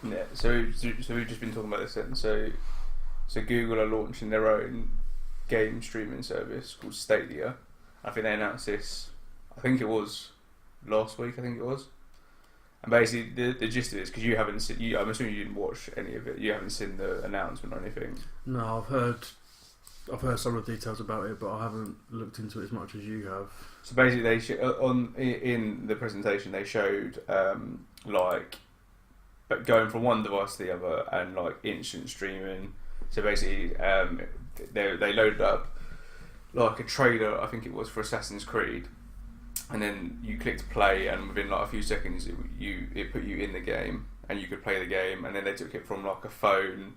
Yeah. So we've just been talking about this then. So Google are launching their own game streaming service called Stadia. I think they announced this. I think it was last week. I think it was. And basically, the gist of it is because you haven't seen. I'm assuming you didn't watch any of it. You haven't seen the announcement or anything. No, I've heard some of the details about it, but I haven't looked into it as much as you have. So basically, in the presentation they showed but going from one device to the other and like instant streaming. So basically, they loaded up like a trailer, I think it was, for Assassin's Creed, and then you clicked play, and within like a few seconds, it put you in the game, and you could play the game. And then they took it from like a phone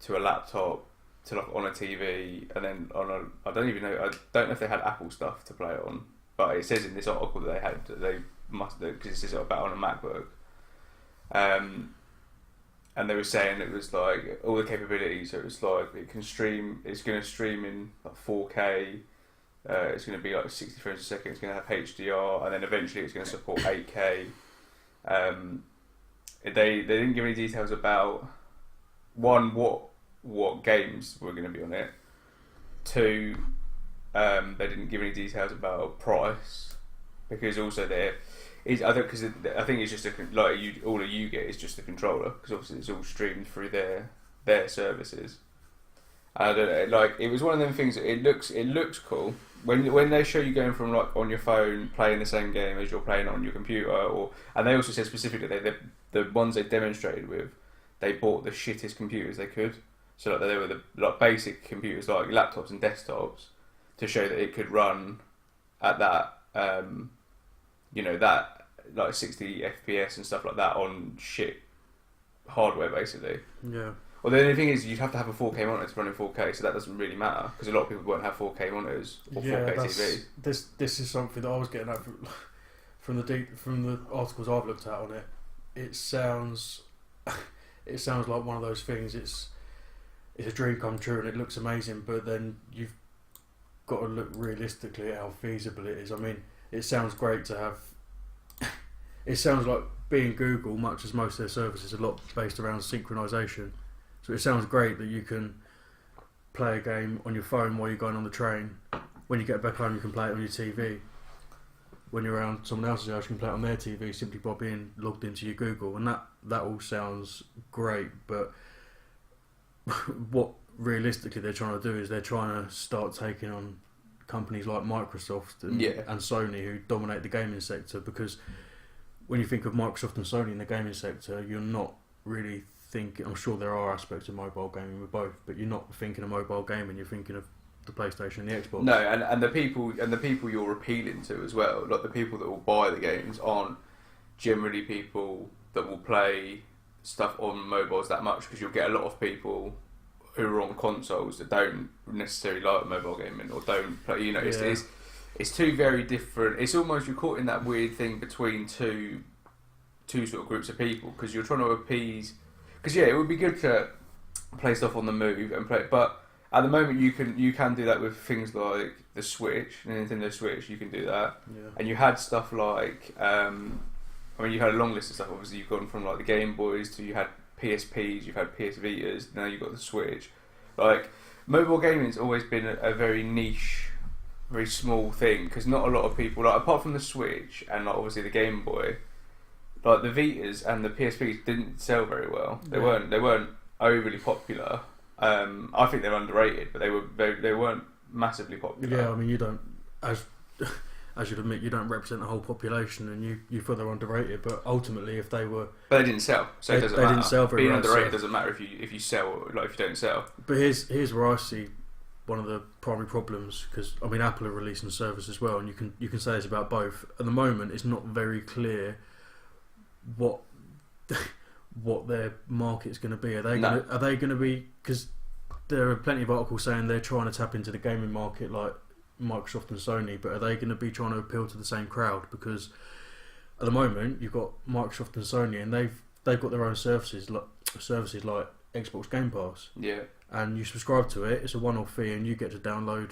to a laptop to like on a TV, and then on a I don't know if they had Apple stuff to play it on, but it says in this article that they must, because it says about on a MacBook. And they were saying it was like all the capabilities. So it was like it can stream. It's going to stream in like 4K. It's going to be like 60 frames a second. It's going to have HDR, and then eventually it's going to support 8K. They didn't give any details about one what games were going to be on it. Two, they didn't give any details about price, because also I think it's just all you get is just the controller, because obviously it's all streamed through their services. I don't know, like it was one of them things. It looks cool when they show you going from like on your phone playing the same game as you're playing on your computer, and they also said specifically the ones they demonstrated with, they bought the shittest computers they could. So like they were the like basic computers like laptops and desktops to show that it could run at that. That like 60 FPS and stuff like that on shit hardware, basically. Yeah. Well, the only thing is you'd have to have a 4K monitor to run in 4K, so that doesn't really matter, because a lot of people won't have 4K monitors or 4K TVs. This is something that I was getting at from the articles I've looked at on it. It sounds like one of those things. It's a dream come true and it looks amazing, but then you've got to look realistically at how feasible it is. I mean, it sounds great to have. It sounds like being Google, much as most of their services, a lot based around synchronization. So it sounds great that you can play a game on your phone while you're going on the train. When you get back home, you can play it on your TV. When you're around someone else's house, you can play it on their TV simply by being logged into your Google, and that all sounds great. But what realistically they're trying to do is they're trying to start taking on companies like Microsoft and Sony, who dominate the gaming sector, because when you think of Microsoft and Sony in the gaming sector, you're not really thinking. I'm sure there are aspects of mobile gaming with both, but you're not thinking of mobile gaming. You're thinking of the PlayStation and the Xbox. No, and the people you're appealing to as well, like the people that will buy the games, aren't generally people that will play stuff on mobiles that much, because you'll get a lot of people who are on consoles that don't necessarily like mobile gaming or don't play. It's two very different. It's almost, you're caught in that weird thing between two sort of groups of people, because you're trying to appease. Because it would be good to play stuff on the move and play, but at the moment you can do that with things like the Switch, the Nintendo Switch. You can do that, and you had stuff like you had a long list of stuff. Obviously, you've gone from like the Game Boys to you had PSPs, you've had PS Vitas, now you've got the Switch. Like, mobile gaming's always been a very niche, very small thing, because not a lot of people, like, apart from the Switch and like obviously the Game Boy, like the Vitas and the PSPs didn't sell very well. They weren't overly popular. I think they're underrated, but they weren't massively popular. Yeah, I mean, you don't, as you'd admit, you don't represent the whole population, and you feel they're underrated. But ultimately, if they were, but they didn't sell, so it doesn't matter. They didn't sell very well. Being underrated doesn't matter if you sell, like if you don't sell. But here's where I see one of the primary problems, because I mean, Apple are releasing service as well, and you can say this about both. At the moment, it's not very clear what their market's going to be. Are they going to be, because there are plenty of articles saying they're trying to tap into the gaming market like Microsoft and Sony, but are they going to be trying to appeal to the same crowd? Because at the moment you've got Microsoft and Sony, and they've got their own services like Xbox Game Pass. Yeah. And you subscribe to it. It's a one-off fee, and you get to download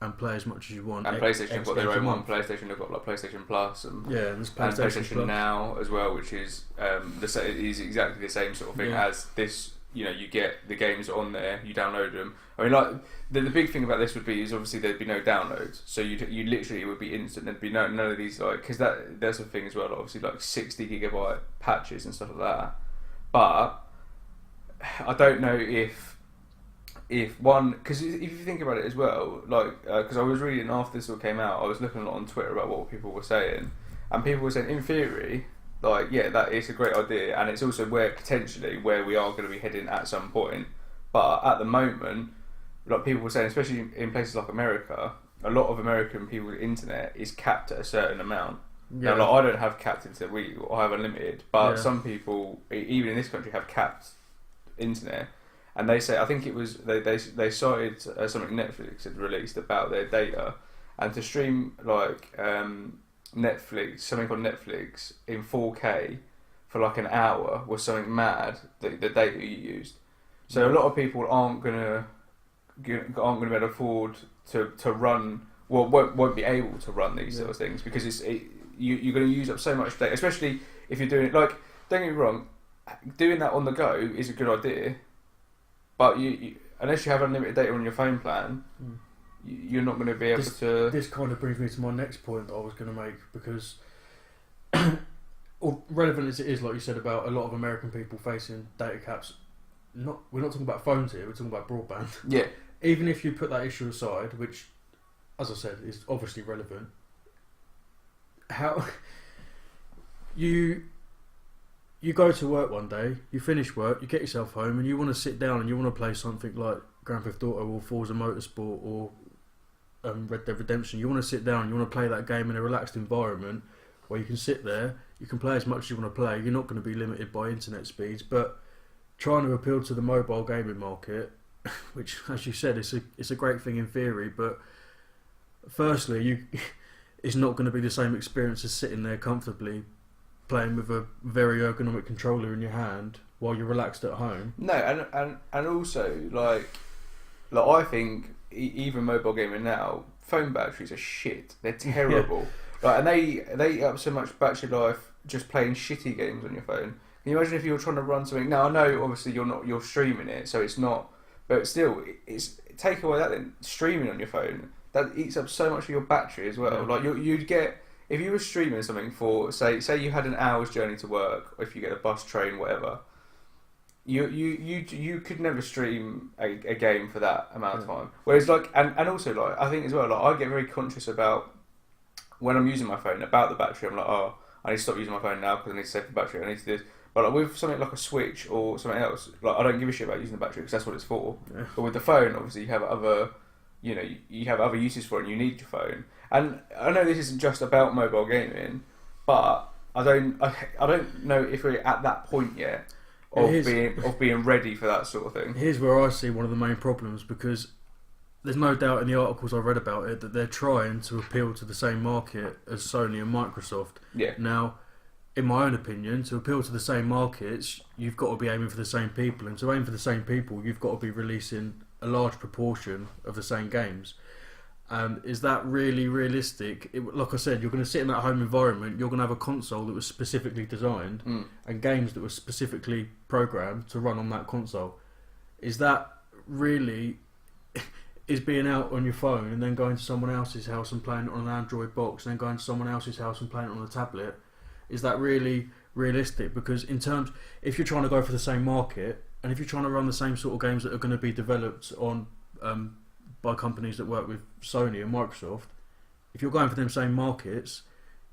and play as much as you want. And PlayStation have got their own one. PlayStation have got like PlayStation Plus and there's PlayStation Plus. Now as well, which is is exactly the same sort of thing as this. You know, you get the games on there, you download them. I mean, like the big thing about this would be is obviously there'd be no downloads, so you literally it would be instant. There'd be none of these like because there's a thing as well. Obviously, like 60 gigabyte patches and stuff like that. But I don't know if one because if you think about it as well, like because I was reading after this all came out, I was looking a lot on Twitter about what people were saying, and people were saying in theory. Like, yeah, that is a great idea, and it's also potentially where we are going to be heading at some point. But at the moment, like people were saying, especially in places like America, a lot of American people's internet is capped at a certain amount. Yeah. Now, like, I don't have capped internet, I have unlimited, but some people, even in this country, have capped internet. And they say, I think it was, they cited something Netflix had released about their data, and to stream, like, Netflix, something called Netflix in 4K for like an hour was something mad. The data you used, so a lot of people aren't gonna be able to afford to run. Well, won't be able to run these sort of things because you're going to use up so much data, especially if you're doing it. Like, don't get me wrong, doing that on the go is a good idea, but you unless you have unlimited data on your phone plan. You're not going to be able to... This kind of brings me to my next point that I was going to make, because relevant as it is, like you said, about a lot of American people facing data caps, we're not talking about phones here, we're talking about broadband. Yeah. Even if you put that issue aside, which, as I said, is obviously relevant, how... You go to work one day, you finish work, you get yourself home, and you want to sit down and you want to play something like Grand Theft Auto or Forza Motorsport or Red Dead Redemption. You want to sit down, you want to play that game in a relaxed environment where you can sit there, you can play as much as you want to play, you're not going to be limited by internet speeds, but trying to appeal to the mobile gaming market, which, as you said, it's a great thing in theory, but firstly, it's not going to be the same experience as sitting there comfortably playing with a very ergonomic controller in your hand while you're relaxed at home. No, and also, like I think even mobile gaming now, phone batteries are shit. They're terrible. Like, and they eat up so much battery life just playing shitty games on your phone. Can you imagine if you were trying to run something? Now I know obviously you're streaming it, so it's not. But still, take away that then streaming on your phone that eats up so much of your battery as well. Yeah. Like you'd get if you were streaming something for say you had an hour's journey to work, or if you get a bus, train, whatever. You could never stream a game for that amount of time. Whereas like and also like I think as well, like I get very conscious about when I'm using my phone about the battery. I'm like, oh, I need to stop using my phone now because I need to save the battery. I need to do this. But like with something like a Switch or something else, like I don't give a shit about using the battery because that's what it's for. Yeah. But with the phone, obviously you have other uses for it and you need your phone. And I know this isn't just about mobile gaming, but I don't know if we're at that point yet of being ready for that sort of thing. Here's where I see one of the main problems, because there's no doubt in the articles I read about it that they're trying to appeal to the same market as Sony and Microsoft. Yeah. Now, in my own opinion, to appeal to the same markets, you've got to be aiming for the same people, and to aim for the same people, you've got to be releasing a large proportion of the same games. Is that really realistic? Like I said, you're going to sit in that home environment, you're going to have a console that was specifically designed and games that were specifically programmed to run on that console. Is that really... is being out on your phone and then going to someone else's house and playing it on an Android box and then going to someone else's house and playing it on a tablet, is that really realistic? Because if you're trying to go for the same market and if you're trying to run the same sort of games that are going to be developed on by companies that work with Sony and Microsoft, if you're going for them same markets,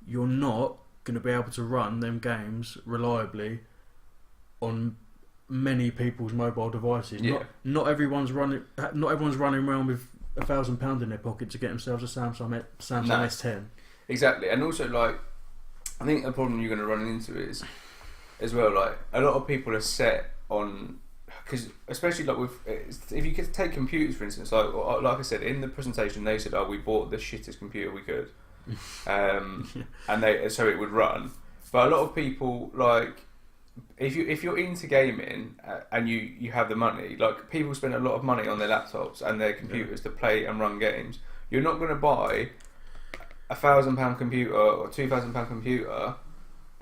you're not going to be able to run them games reliably on many people's mobile devices. Yeah. Not everyone's running around with £1,000 in their pocket to get themselves a Samsung S10. Exactly, and also like I think the problem you're going to run into is as well, like a lot of people are set on, because especially like with if you could take computers for instance, like I said in the presentation they said, we bought the shittest computer we could, and so it would run. But a lot of people like. If you're into gaming and you have the money, like people spend a lot of money on their laptops and their computers to play and run games. You're not going to buy £1,000 computer or £2,000 computer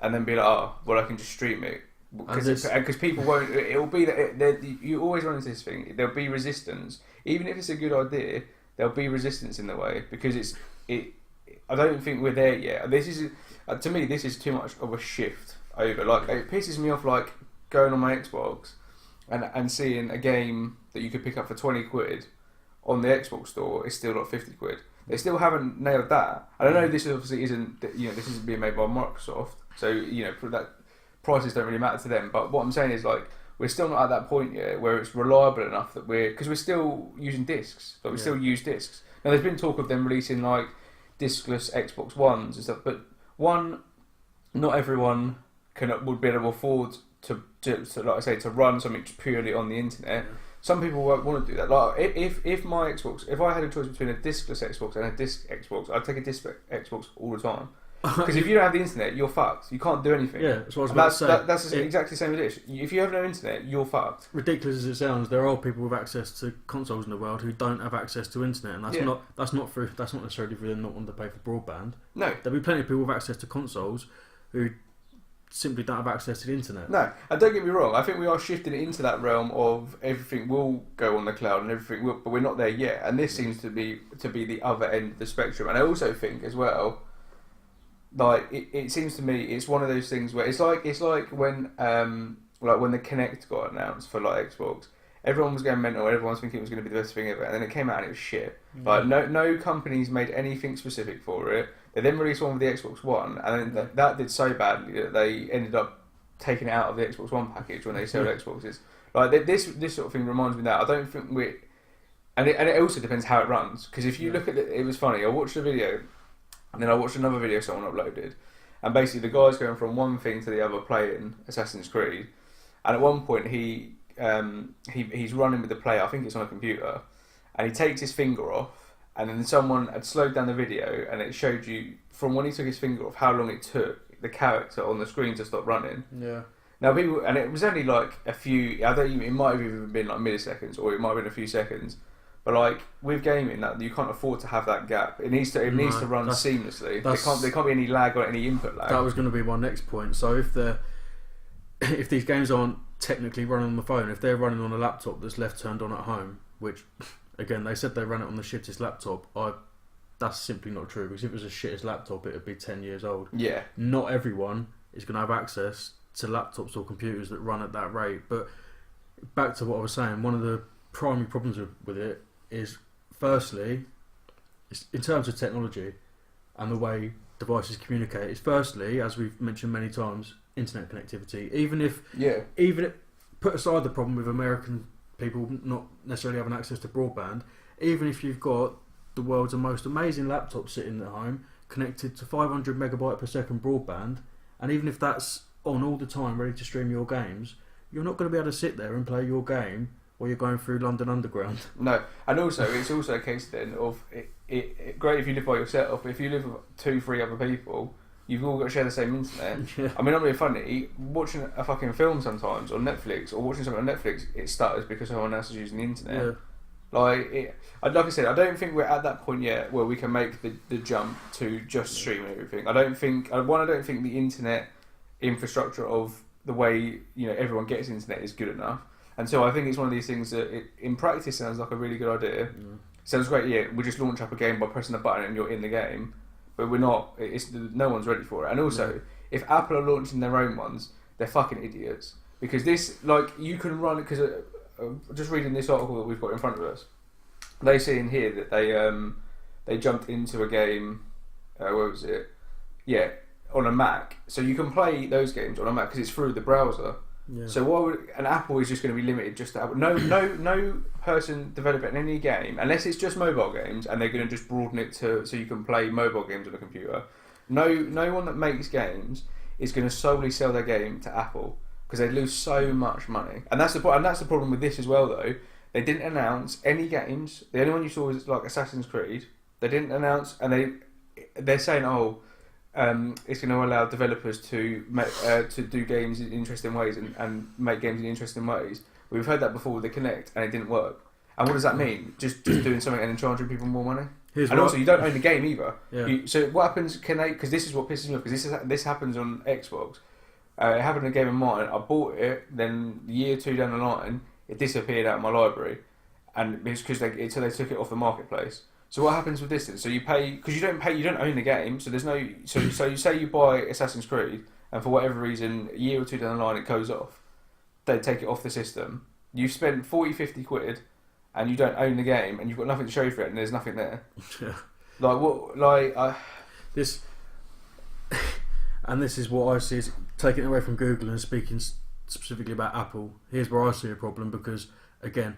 and then be like, oh, well, I can just stream it. Because people won't. It'll be that you always run into this thing. There'll be resistance, even if it's a good idea. There'll be resistance in the way because I don't think we're there yet. This is to me. This is too much of a shift over. Like it pisses me off. Like going on my Xbox and seeing a game that you could pick up for £20 on the Xbox store is still not £50. They still haven't nailed that. And I know this obviously isn't. This isn't being made by Microsoft. So that. Prices don't really matter to them, but what I'm saying is like we're still not at that point yet where it's reliable enough that because we're still using discs, like we still use discs. Now there's been talk of them releasing like discless Xbox Ones and stuff, but not everyone would be able to afford to like I say to run something purely on the internet. Some people won't want to do that. Like if my Xbox, if I had a choice between a discless Xbox and a disc Xbox, I'd take a disc Xbox all the time. Because if you don't have the internet, you're fucked. You can't do anything. Yeah, that's what I was about to say. That's exactly the same as this. If you have no internet, you're fucked. Ridiculous as it sounds, there are people with access to consoles in the world who don't have access to internet, and that's not necessarily for them not wanting to pay for broadband. No, there'll be plenty of people with access to consoles who simply don't have access to the internet. No, and don't get me wrong. I think we are shifting into that realm of everything will go on the cloud and everything will, but we're not there yet. And this seems to be the other end of the spectrum. And I also think as well. Like it seems to me, it's one of those things where it's like when when the Kinect got announced for like Xbox, everyone was going mental. Everyone was thinking it was going to be the best thing ever, and then it came out and it was shit. Like no companies made anything specific for it. They then released one with the Xbox One, and then that did so badly that they ended up taking it out of the Xbox One package when they sold Xboxes. Like this sort of thing reminds me of that I don't think and it also depends how it runs, because if you look at it was funny. I watched a video. And then I watched another video someone uploaded, and basically the guy's going from one thing to the other playing Assassin's Creed, and at one point he's running with the player, I think it's on a computer, and he takes his finger off, and then someone had slowed down the video, and it showed you from when he took his finger off how long it took the character on the screen to stop running. Yeah. Now people, and it was only like a few. It might have even been like milliseconds, or it might have been a few seconds. But like with gaming, that you can't afford to have that gap. It needs to run seamlessly. There can't be any lag or any input lag. That was going to be my next point. So if these games aren't technically running on the phone, if they're running on a laptop that's left turned on at home, which again they said they ran it on the shittest laptop, that's simply not true, because if it was a shittest laptop, it would be 10 years old. Yeah. Not everyone is going to have access to laptops or computers that run at that rate. But back to what I was saying, one of the primary problems with it is, firstly, in terms of technology and the way devices communicate, is firstly, as we've mentioned many times, internet connectivity. Even if put aside the problem with American people not necessarily having access to broadband, even if you've got the world's most amazing laptop sitting at home connected to 500 megabyte per second broadband, and even if that's on all the time ready to stream your games, you're not going to be able to sit there and play your game or you're going through London Underground. No, and also it's also a case then of it great if you live by yourself, but if you live with 2-3 other people, you've all got to share the same internet. Yeah. I mean, I'm really funny watching a fucking film sometimes on Netflix, or watching something on Netflix. It stutters because someone else is using the internet. Yeah. Like I said, I don't think we're at that point yet where we can make the jump to just streaming everything. I don't think the internet infrastructure of the way everyone gets internet is good enough. And so I think it's one of these things that in practice sounds like a really good idea. Mm. Sounds great, yeah. We just launch up a game by pressing a button and you're in the game. But we're not. No one's ready for it. And also, if Apple are launching their own ones, they're fucking idiots. Because this, you can run it. Because just reading this article that we've got in front of us, they say in here that they jumped into a game. Where was it? Yeah, on a Mac. So you can play those games on a Mac because it's through the browser. Yeah. So an Apple is just going to be limited just to Apple. No person developing any game, unless it's just mobile games, and they're going to just broaden it so you can play mobile games on a computer. No one that makes games is going to solely sell their game to Apple because they lose so much money. And that's the problem with this as well, though. They didn't announce any games. The only one you saw was like Assassin's Creed. They didn't announce, and they're saying, it's going to allow developers to do games in interesting ways and make games in interesting ways. We've heard that before with the Kinect, and it didn't work. And what does that mean? Just doing something and then charging people more money? Also you don't own the game either. Yeah. So what happens? Can they? Because this is what pisses me off. Because this happens on Xbox. It happened in a game of mine. I bought it, then a year or two down the line, it disappeared out of my library, and it's because they took it off the marketplace. So what happens with this then? So you pay because you don't own the game. So there's no. So you say you buy Assassin's Creed, and for whatever reason, a year or two down the line, it goes off. They take it off the system. You've spent 40, 50 quid, and you don't own the game, and you've got nothing to show for it, and there's nothing there. Yeah. Like what? Like this, and this is what I see is taking it away from Google and speaking specifically about Apple. Here's where I see a problem because again,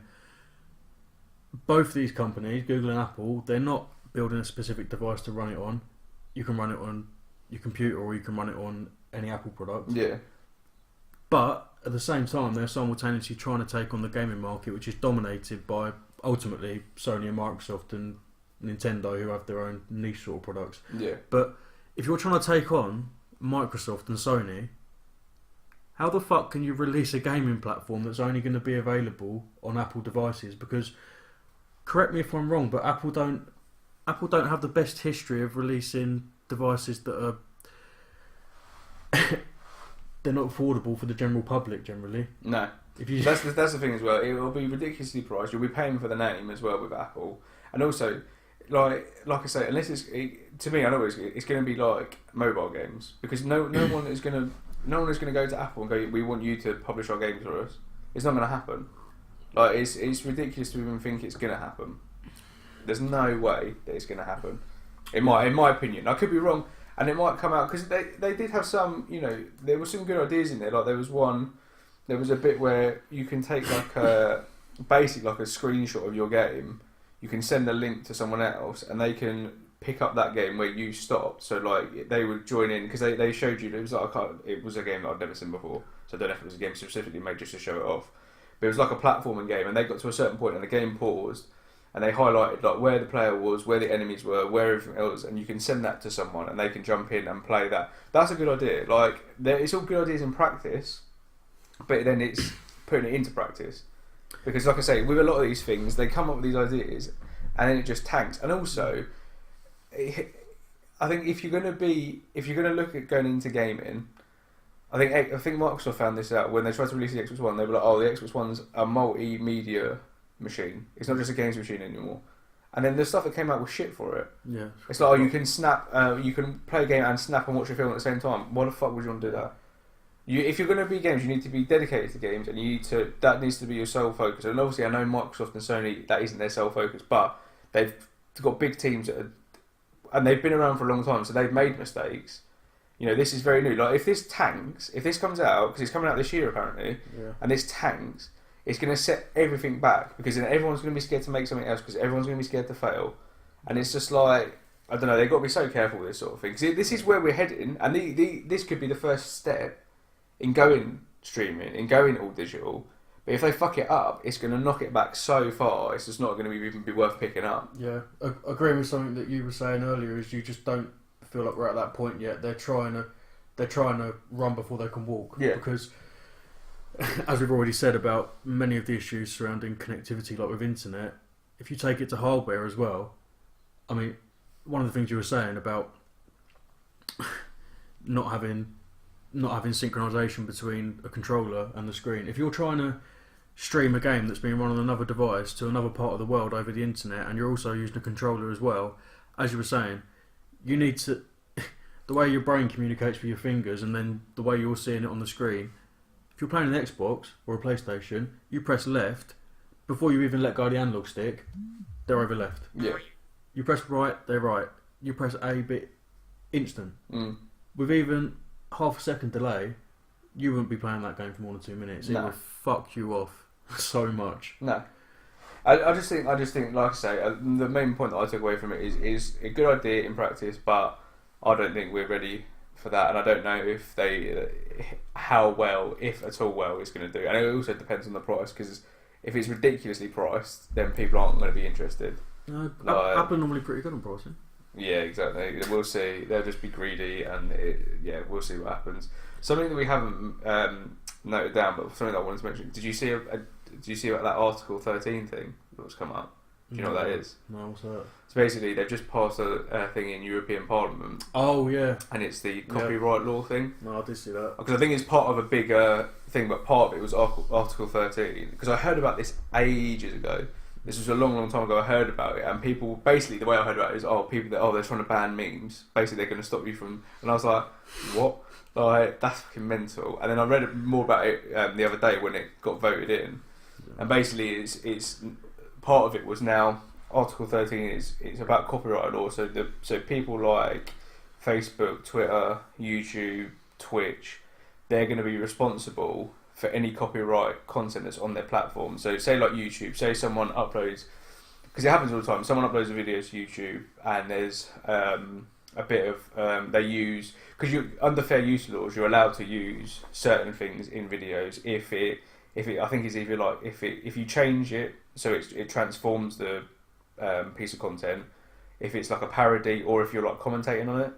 both these companies, Google and Apple, they're not building a specific device to run it on. You can run it on your computer, or you can run it on any Apple product. Yeah. But at the same time, they're simultaneously trying to take on the gaming market, which is dominated by ultimately Sony and Microsoft and Nintendo, who have their own niche sort of products. Yeah. But if you're trying to take on Microsoft and Sony, how the fuck can you release a gaming platform that's only going to be available on Apple devices? Because, correct me if I'm wrong, but Apple don't have the best history of releasing devices that are they're not affordable for the general public generally. No. That's the thing as well. It will be ridiculously priced. You'll be paying for the name as well with Apple, and also, like I say, unless to me, I know it's going to be like mobile games because no one is going to go to Apple and go, we want you to publish our games for us. It's not going to happen. Like it's ridiculous to even think it's going to happen. There's no way that it's going to happen. In my opinion, I could be wrong. And it might come out because they did have some, there were some good ideas in there. Like there was a bit where you can take basically like a screenshot of your game. You can send a link to someone else, and they can pick up that game where you stopped. So like they would join in because they showed you it was a game that I'd never seen before. So I don't know if it was a game specifically made just to show it off, but it was like a platforming game, and they got to a certain point and the game paused. And they highlighted like where the player was, where the enemies were, where everything else, and you can send that to someone, and they can jump in and play that. That's a good idea. Like it's all good ideas in practice, but then it's putting it into practice. Because, like I say, with a lot of these things, they come up with these ideas, and then it just tanks. And also, I think if you're going to look at going into gaming, I think Microsoft found this out when they tried to release the Xbox One. They were like, "Oh, the Xbox One's a multimedia machine. It's not just a games machine anymore." And then the stuff that came out was shit for it. Yeah. It's like, you can snap, you can play a game and snap and watch a film at the same time. Why the fuck would you want to do that? If you're going to be games, you need to be dedicated to games, and that needs to be your sole focus. And obviously, I know Microsoft and Sony, that isn't their sole focus, but they've got big teams and they've been around for a long time, so they've made mistakes. This is very new. Like if this comes out, because it's coming out this year apparently, and this tanks. It's going to set everything back because then everyone's going to be scared to make something else because everyone's going to be scared to fail, and it's just like I don't know. They've got to be so careful with this sort of thing because this is where we're heading, and this could be the first step in going streaming, in going all digital. But if they fuck it up, it's going to knock it back so far. It's just not going to even be worth picking up. Yeah, agreeing with something that you were saying earlier is you just don't feel like we're at that point yet. They're trying to run before they can walk. Yeah. Because, as we've already said about many of the issues surrounding connectivity, like with internet, if you take it to hardware as well, I mean, one of the things you were saying about not having synchronization between a controller and the screen. If you're trying to stream a game that's being run on another device to another part of the world over the internet, and you're also using a controller as well, as you were saying, you need to the way your brain communicates with your fingers, and then the way you're seeing it on the screen. If you're playing an Xbox or a PlayStation, you press left before you even let go of the analog stick. They're over left. Yeah. You press right, they're right. You press A, B, instant. With even half a second delay, you wouldn't be playing that game for more than 2 minutes. It will fuck you off so much. No. I just think, like I say, the main point that I took away from it is a good idea in practice, but I don't think we're ready for that, and I don't know if how well, if at all well, it's going to do. And it also depends on the price, because if it's ridiculously priced, then people aren't going to be interested. No, Apple are normally pretty good on pricing. Yeah, exactly. We'll see. They'll just be greedy, and we'll see what happens. Something that we haven't noted down, but something that I wanted to mention. Did you see about that Article 13 thing that was come up? Do you know what that is? No, what's that? So basically, they've just passed a thing in European Parliament. Oh yeah. And it's the copyright law thing. No, I did see that. Because I think it's part of a bigger thing, but part of it was Article 13. Because I heard about this ages ago. This was a long, long time ago. I heard about it, and people basically the way I heard about it is, they're trying to ban memes. Basically, they're going to stop you from. And I was like, what? Like that's fucking mental. And then I read more about it the other day when it got voted in, and basically it's part of it was now Article 13 is it's about copyright law. So people like Facebook, Twitter, YouTube, Twitch, they're going to be responsible for any copyright content that's on their platform. So say like YouTube, say someone uploads, because it happens all the time, someone uploads a video to YouTube and there's a bit of, they use, because under fair use laws, you're allowed to use certain things in videos if it I think it's either like, if you change it, so it transforms the piece of content, if it's like a parody or if you're like commentating on it.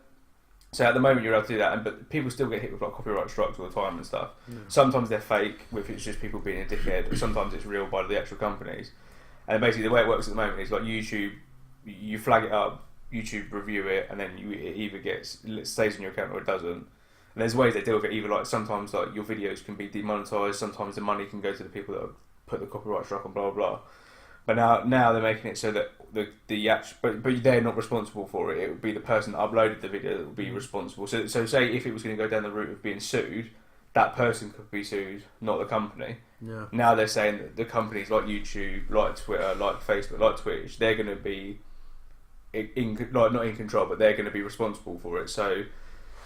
So at the moment you're able to do that, but people still get hit with like copyright strikes all the time and stuff. Yeah. Sometimes they're fake, if it's just people being a dickhead, or sometimes it's real by the actual companies. And basically the way it works at the moment is like YouTube, you flag it up, YouTube review it, and then it either stays on your account or it doesn't. And there's ways they deal with it. Either like sometimes like your videos can be demonetized, sometimes the money can go to the people that have put the copyright strike on, blah blah blah. But now they're making it so that the actual, but they're not responsible for it. It would be the person that uploaded the video that would be responsible. So say if it was going to go down the route of being sued, that person could be sued, not the company. Yeah. Now they're saying that the companies like YouTube, like Twitter, like Facebook, like Twitch, they're going to be not in control, but they're going to be responsible for it. So,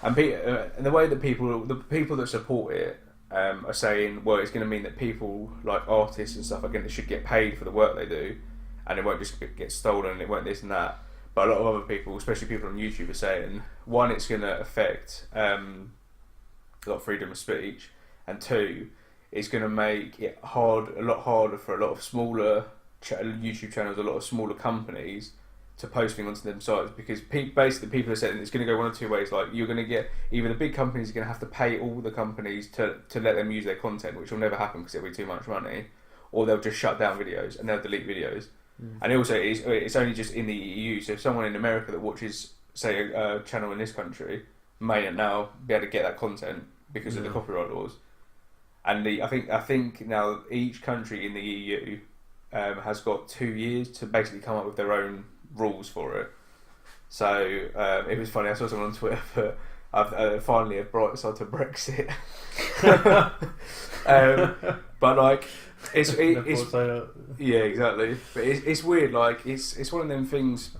and the way that the people that support it are saying, well, it's going to mean that people like artists and stuff should get paid for the work they do, and it won't just get stolen, and it won't this and that. But a lot of other people, especially people on YouTube, are saying, one, it's going to affect a lot of freedom of speech, and two, it's going to make it a lot harder for a lot of smaller YouTube channels, a lot of smaller companies to post things onto them sites, because basically people are saying it's going to go one of two ways. Like, you're going to get either the big companies are going to have to pay all the companies to let them use their content, which will never happen because it'll be too much money, or they'll just shut down videos and they'll delete videos. And also it's only just in the EU, so if someone in America that watches, say, a channel in this country may not now be able to get that content because of the copyright laws. And I think now each country in the EU has got 2 years to basically come up with their own rules for it. So it was funny, I saw someone on Twitter, but I've finally a bright side to Brexit. But like it's yeah, exactly. But it's weird. Like it's one of them things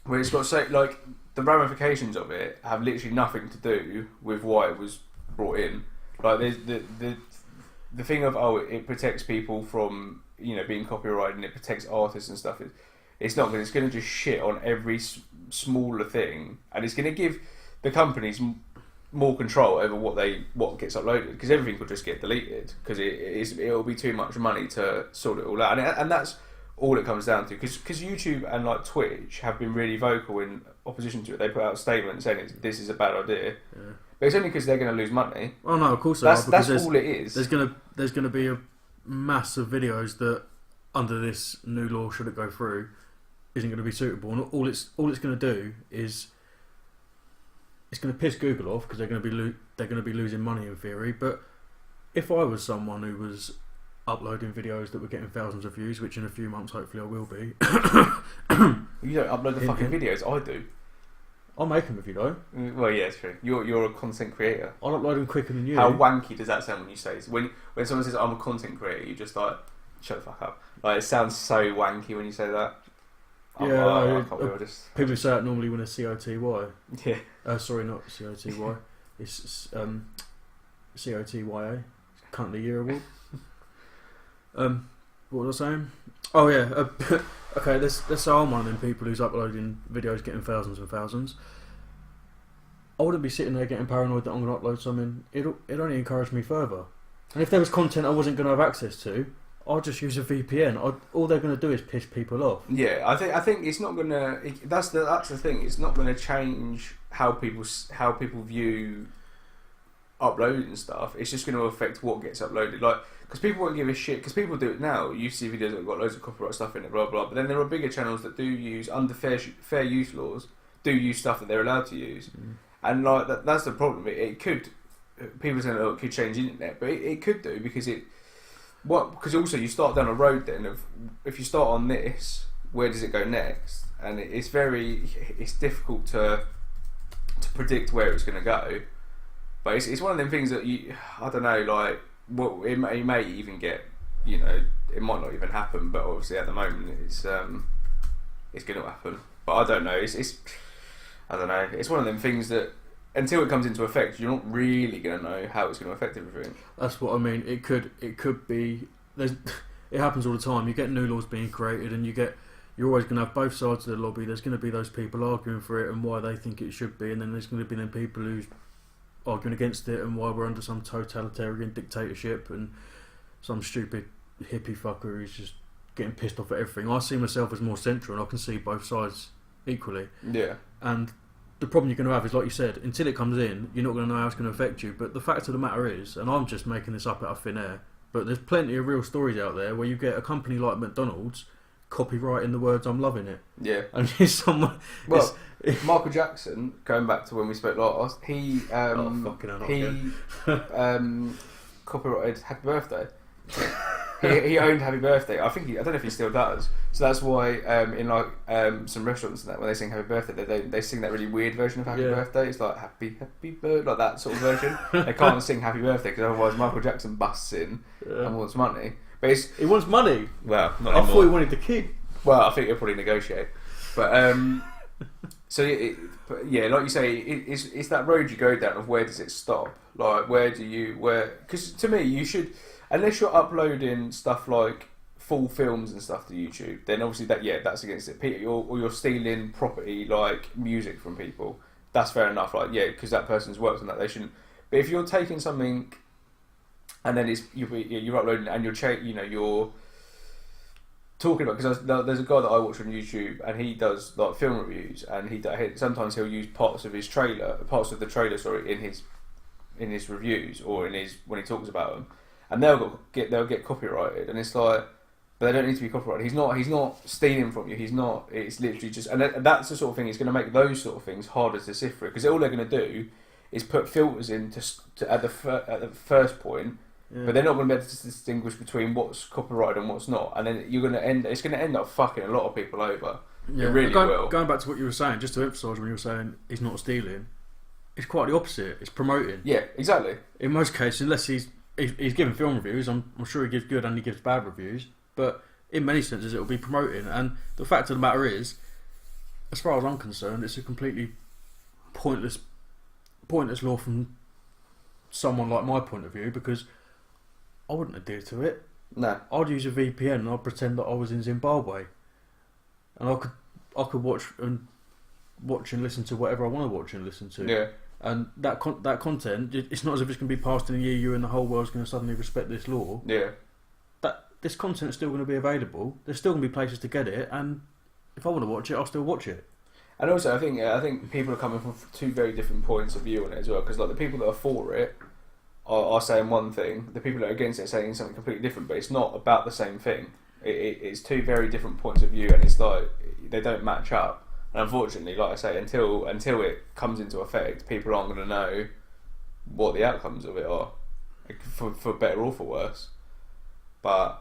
where it's got like the ramifications of it have literally nothing to do with why it was brought in. Like there's the thing of it protects people from being copyrighted, and it protects artists and stuff. It's not. It's going to just shit on every smaller thing, and it's going to give the companies more control over what gets uploaded, because everything could just get deleted because it'll be too much money to sort it all out, and that's all it comes down to. Because YouTube and like Twitch have been really vocal in opposition to it. They put out statements saying this is a bad idea, but it's only because they're going to lose money. Oh no, of course that's all it is. There's going to be a mass of videos that under this new law, should it go through, isn't going to be suitable, and all it's going to do is it's going to piss Google off because they're going to be losing money in theory. But if I was someone who was uploading videos that were getting thousands of views, which in a few months hopefully I will be, you don't upload the fucking videos. I do. I'll make them if you don't. Well, yeah, it's true. You're a content creator. I'll upload them quicker than you. How wanky does that sound when you say it? When someone says I'm a content creator, you just like shut the fuck up. Like, it sounds so wanky when you say that. Yeah, people say it normally when it's COTY. Yeah. Sorry, not COTY. It's COTYA. Currently Year Award. What was I saying? Oh yeah. Okay, let's say I'm one of them people who's uploading videos getting thousands and thousands. I wouldn't be sitting there getting paranoid that I'm going to upload something. It'd only encourage me further. And if there was content I wasn't going to have access to, I'll just use a VPN. All they're going to do is piss people off. Yeah, I think it's not going to. That's the thing. It's not going to change how people view uploading stuff, it's just going to affect what gets uploaded. Like, because people won't give a shit, because people do it now. You see videos that have got loads of copyright stuff in it, blah blah. But then there are bigger channels that do use under fair use laws, do use stuff that they're allowed to use, and like that's the problem. It could, people saying, oh, it could change the internet, but it could do, because because also you start down a road then of, if you start on this, where does it go next? And it's difficult to predict where it's going to go. But it's one of them things that I don't know, like, it may even get, it might not even happen, but obviously at the moment it's going to happen. But I don't know, I don't know, it's one of them things that until it comes into effect, you're not really going to know how it's going to affect everything. That's what I mean. It could be. It happens all the time. You get new laws being created, and you're always going to have both sides of the lobby. There's going to be those people arguing for it and why they think it should be, and then there's going to be them people who's arguing against it and why we're under some totalitarian dictatorship and some stupid hippie fucker who's just getting pissed off at everything. I see myself as more central, and I can see both sides equally. Yeah. And the problem you're going to have is, like you said, until it comes in, you're not going to know how it's going to affect you. But the fact of the matter is, and I'm just making this up out of thin air, but there's plenty of real stories out there where you get a company like McDonald's copyrighting the words "I'm loving it." Yeah. And someone. Well, Michael Jackson, going back to when we spoke last, he copyrighted "Happy Birthday." he owned "Happy Birthday." I don't know if he still does. So that's why in like some restaurants and that, when they sing "Happy Birthday," they sing that really weird version of "Happy Birthday." It's like "Happy Birthday," like that sort of version. They can't sing "Happy Birthday" because otherwise Michael Jackson busts in and wants money. But he wants money. Well, not I anymore. thought he wanted the kid. Well, I think he'll probably negotiate. But so yeah, like you say, it's that road you go down of where does it stop? Like because to me you should, unless you're uploading stuff like full films and stuff to YouTube, then obviously that's against it. Or you're stealing property like music from people. That's fair enough. Like because that person's worked on that, they shouldn't. But if you're taking something and then you're uploading and you're talking about, because there's a guy that I watch on YouTube and he does like film reviews, and sometimes he'll use parts of the trailer in his reviews or when he talks about them, and they'll get copyrighted, and it's like, but they don't need to be copyrighted. He's not stealing from you. It's literally just, and that's the sort of thing. It's going to make those sort of things harder to sift through, because all they're going to do is put filters in at the first point. Yeah. But they're not going to be able to distinguish between what's copyrighted and what's not, and then it's going to end up fucking a lot of people over. Yeah, it really will. Going back to what you were saying, just to emphasise, when you were saying he's not stealing, it's quite the opposite. It's promoting. Yeah, exactly. In most cases, unless he's giving film reviews, I'm sure he gives good and he gives bad reviews, but in many senses it'll be promoting. And the fact of the matter is, as far as I'm concerned, it's a completely pointless law from someone like my point of view, because I wouldn't adhere to it. No. I'd use a VPN and I'd pretend that I was in Zimbabwe, and I could watch and listen to whatever I want to watch and listen to. Yeah. And that content, it's not as if it's going to be passed in the EU and the whole world's going to suddenly respect this law. Yeah. This content's still going to be available. There's still going to be places to get it, and if I want to watch it, I'll still watch it. And also, I think people are coming from two very different points of view on it as well. Because like the people that are for it are saying one thing, the people that are against it are saying something completely different. But it's not about the same thing. It's two very different points of view, and it's like they don't match up. And unfortunately, like I say, until it comes into effect, people aren't going to know what the outcomes of it are, for better or for worse. But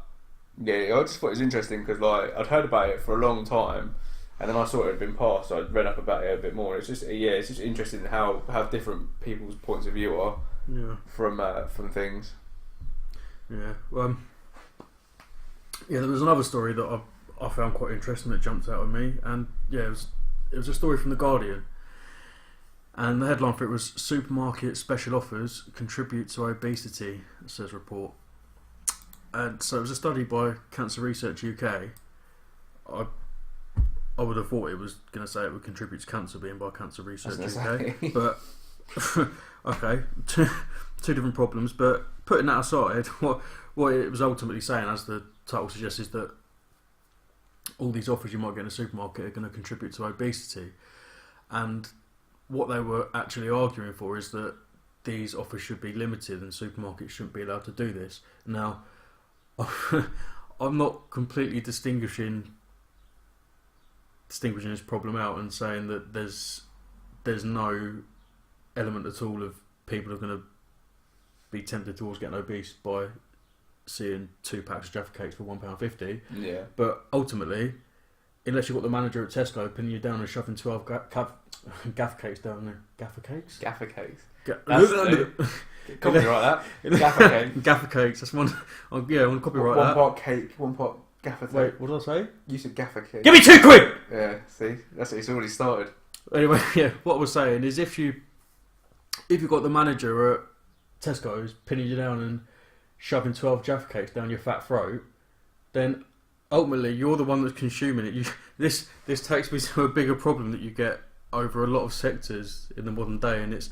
yeah, I just thought it was interesting because like I'd heard about it for a long time, and then I saw it had been passed, so I'd read up about it a bit more. It's just interesting how different people's points of view are from things. Yeah. There was another story that I found quite interesting that jumped out at me, and it was a story from The Guardian, and the headline for it was "Supermarket Special Offers Contribute to Obesity," it says report. And so it was a study by Cancer Research UK. I would have thought it was going to say it would contribute to cancer, being by Cancer Research UK, but okay, two different problems. But putting that aside, what it was ultimately saying, as the title suggests, is that all these offers you might get in a supermarket are going to contribute to obesity. And what they were actually arguing for is that these offers should be limited and supermarkets shouldn't be allowed to do this. Now, I'm not completely distinguishing this problem out and saying that there's no element at all of people are going to be tempted towards getting obese by seeing 2 packs of Jaffa Cakes for £1.50. Yeah. But ultimately, unless you've got the manager at Tesco pinning you down and shoving 12 Gaffer Cakes down there. Gaffer Cakes? Gaffer Cakes. Copyright that. Gaffer Cakes. Gaffer Cakes. That's one. Yeah, I want to copyright one that. pot cake, 1 pot gaffer cake. Wait, what did I say? You said gaffer cake. Give me £2! Yeah, see? It's already started. Anyway, yeah, what I was saying is if you've got the manager at Tesco's pinning you down and shoving 12 Jaffa Cakes down your fat throat, then ultimately you're the one that's consuming it. This takes me to a bigger problem that you get over a lot of sectors in the modern day, and it's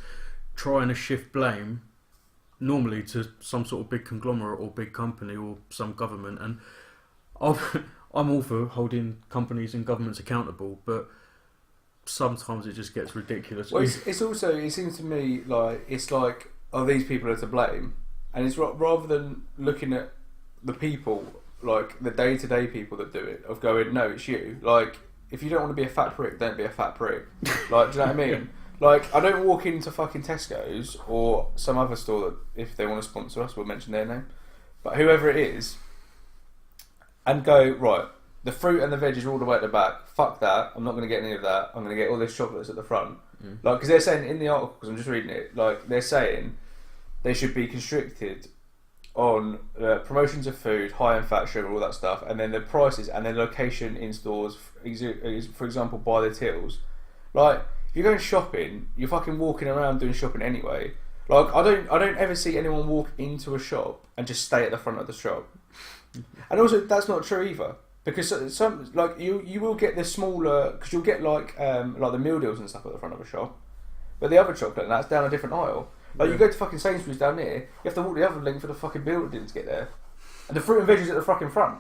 trying to shift blame normally to some sort of big conglomerate or big company or some government. And I'm all for holding companies and governments accountable, but sometimes it just gets ridiculous. Well, it's also, it seems to me like it's like, oh, these people are to blame, and it's rather than looking at the people, like the day-to-day people that do it, of going, no, it's you. Like, if you don't want to be a fat prick, don't be a fat prick. Like, do you know what I mean? Like, I don't walk into fucking Tesco's or some other store that, if they want to sponsor us, we'll mention their name, but whoever it is, and go, right, the fruit and the veggies are all the way at the back. Fuck that. I'm not going to get any of that. I'm going to get all these chocolates at the front. Like, because they're saying in the article, because I'm just reading it, like, they're saying they should be constricted on promotions of food, high in fat, sugar, all that stuff, and then the prices and then location in stores, for example, by the tills. Like, if you're going shopping, you're fucking walking around doing shopping anyway. Like, I don't ever see anyone walk into a shop and just stay at the front of the shop. And also, that's not true either, because some, like, you will get the smaller, because you'll get like the meal deals and stuff at the front of a shop, but the other chocolate, and that's down a different aisle. Like, you go to fucking Sainsbury's down here, you have to walk the other link for the fucking building to get there, and the fruit and veggies at the fucking front.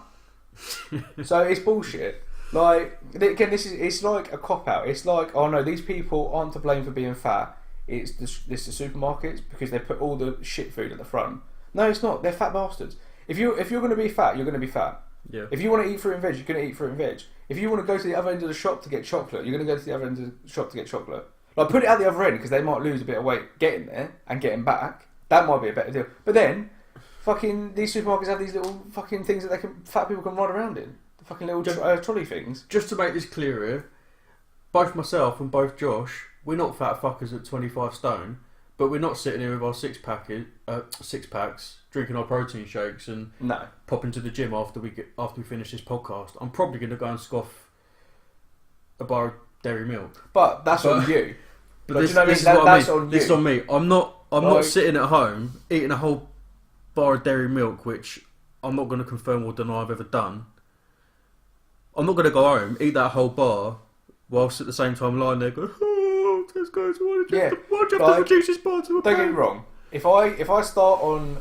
So it's bullshit. Like, again, it's like a cop out. It's like, oh no, these people aren't to blame for being fat. It's the supermarkets, because they put all the shit food at the front. No, it's not. They're fat bastards. If you're going to be fat, you're going to be fat. Yeah. If you want to eat fruit and veg, you're going to eat fruit and veg. If you want to go to the other end of the shop to get chocolate, you're going to go to the other end of the shop to get chocolate. Like, put it at the other end, because they might lose a bit of weight getting there and getting back. That might be a better deal. But then, fucking these supermarkets have these little fucking things that fat people can ride around in. The fucking little trolley things. Just to make this clearer, both myself and both Josh, we're not fat fuckers at 25 stone, but we're not sitting here with our six packs, drinking our protein shakes and popping to the gym after we finish this podcast. I'm probably going to go and scoff a bar of dairy milk. But that's on you. But this, you know this what I mean? that's on on you. This is on me. I'm not sitting at home eating a whole bar of dairy milk, which I'm not going to confirm or deny I've ever done. I'm not going to go home, eat that whole bar, whilst at the same time lying there going, oh, Tesco's, why did you have to reduce this bar to a Don't pound? get me wrong. If I start on,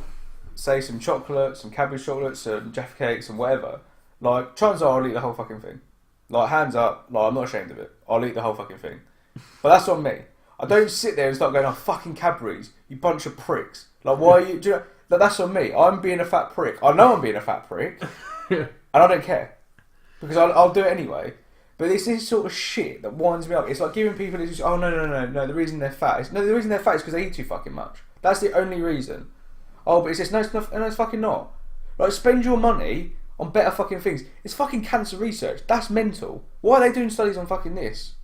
say, some chocolate, some cabbage chocolate, some Jaffa Cakes and whatever, like, chances are I'll eat the whole fucking thing. Like, hands up, like, I'm not ashamed of it. I'll eat the whole fucking thing. But that's on me. I don't sit there and start going, oh, fucking Cadbury's, you bunch of pricks. Like, why are you... Do you know, like, that's on me. I'm being a fat prick. I know I'm being a fat prick. And I don't care. Because I'll do it anyway. But it's this sort of shit that winds me up. It's like giving people... Oh, no, the reason they're fat is... No, the reason they're fat is because they eat too fucking much. That's the only reason. Oh, but it's just... No, it's fucking not. Like, spend your money on better fucking things. It's fucking cancer research. That's mental. Why are they doing studies on fucking this?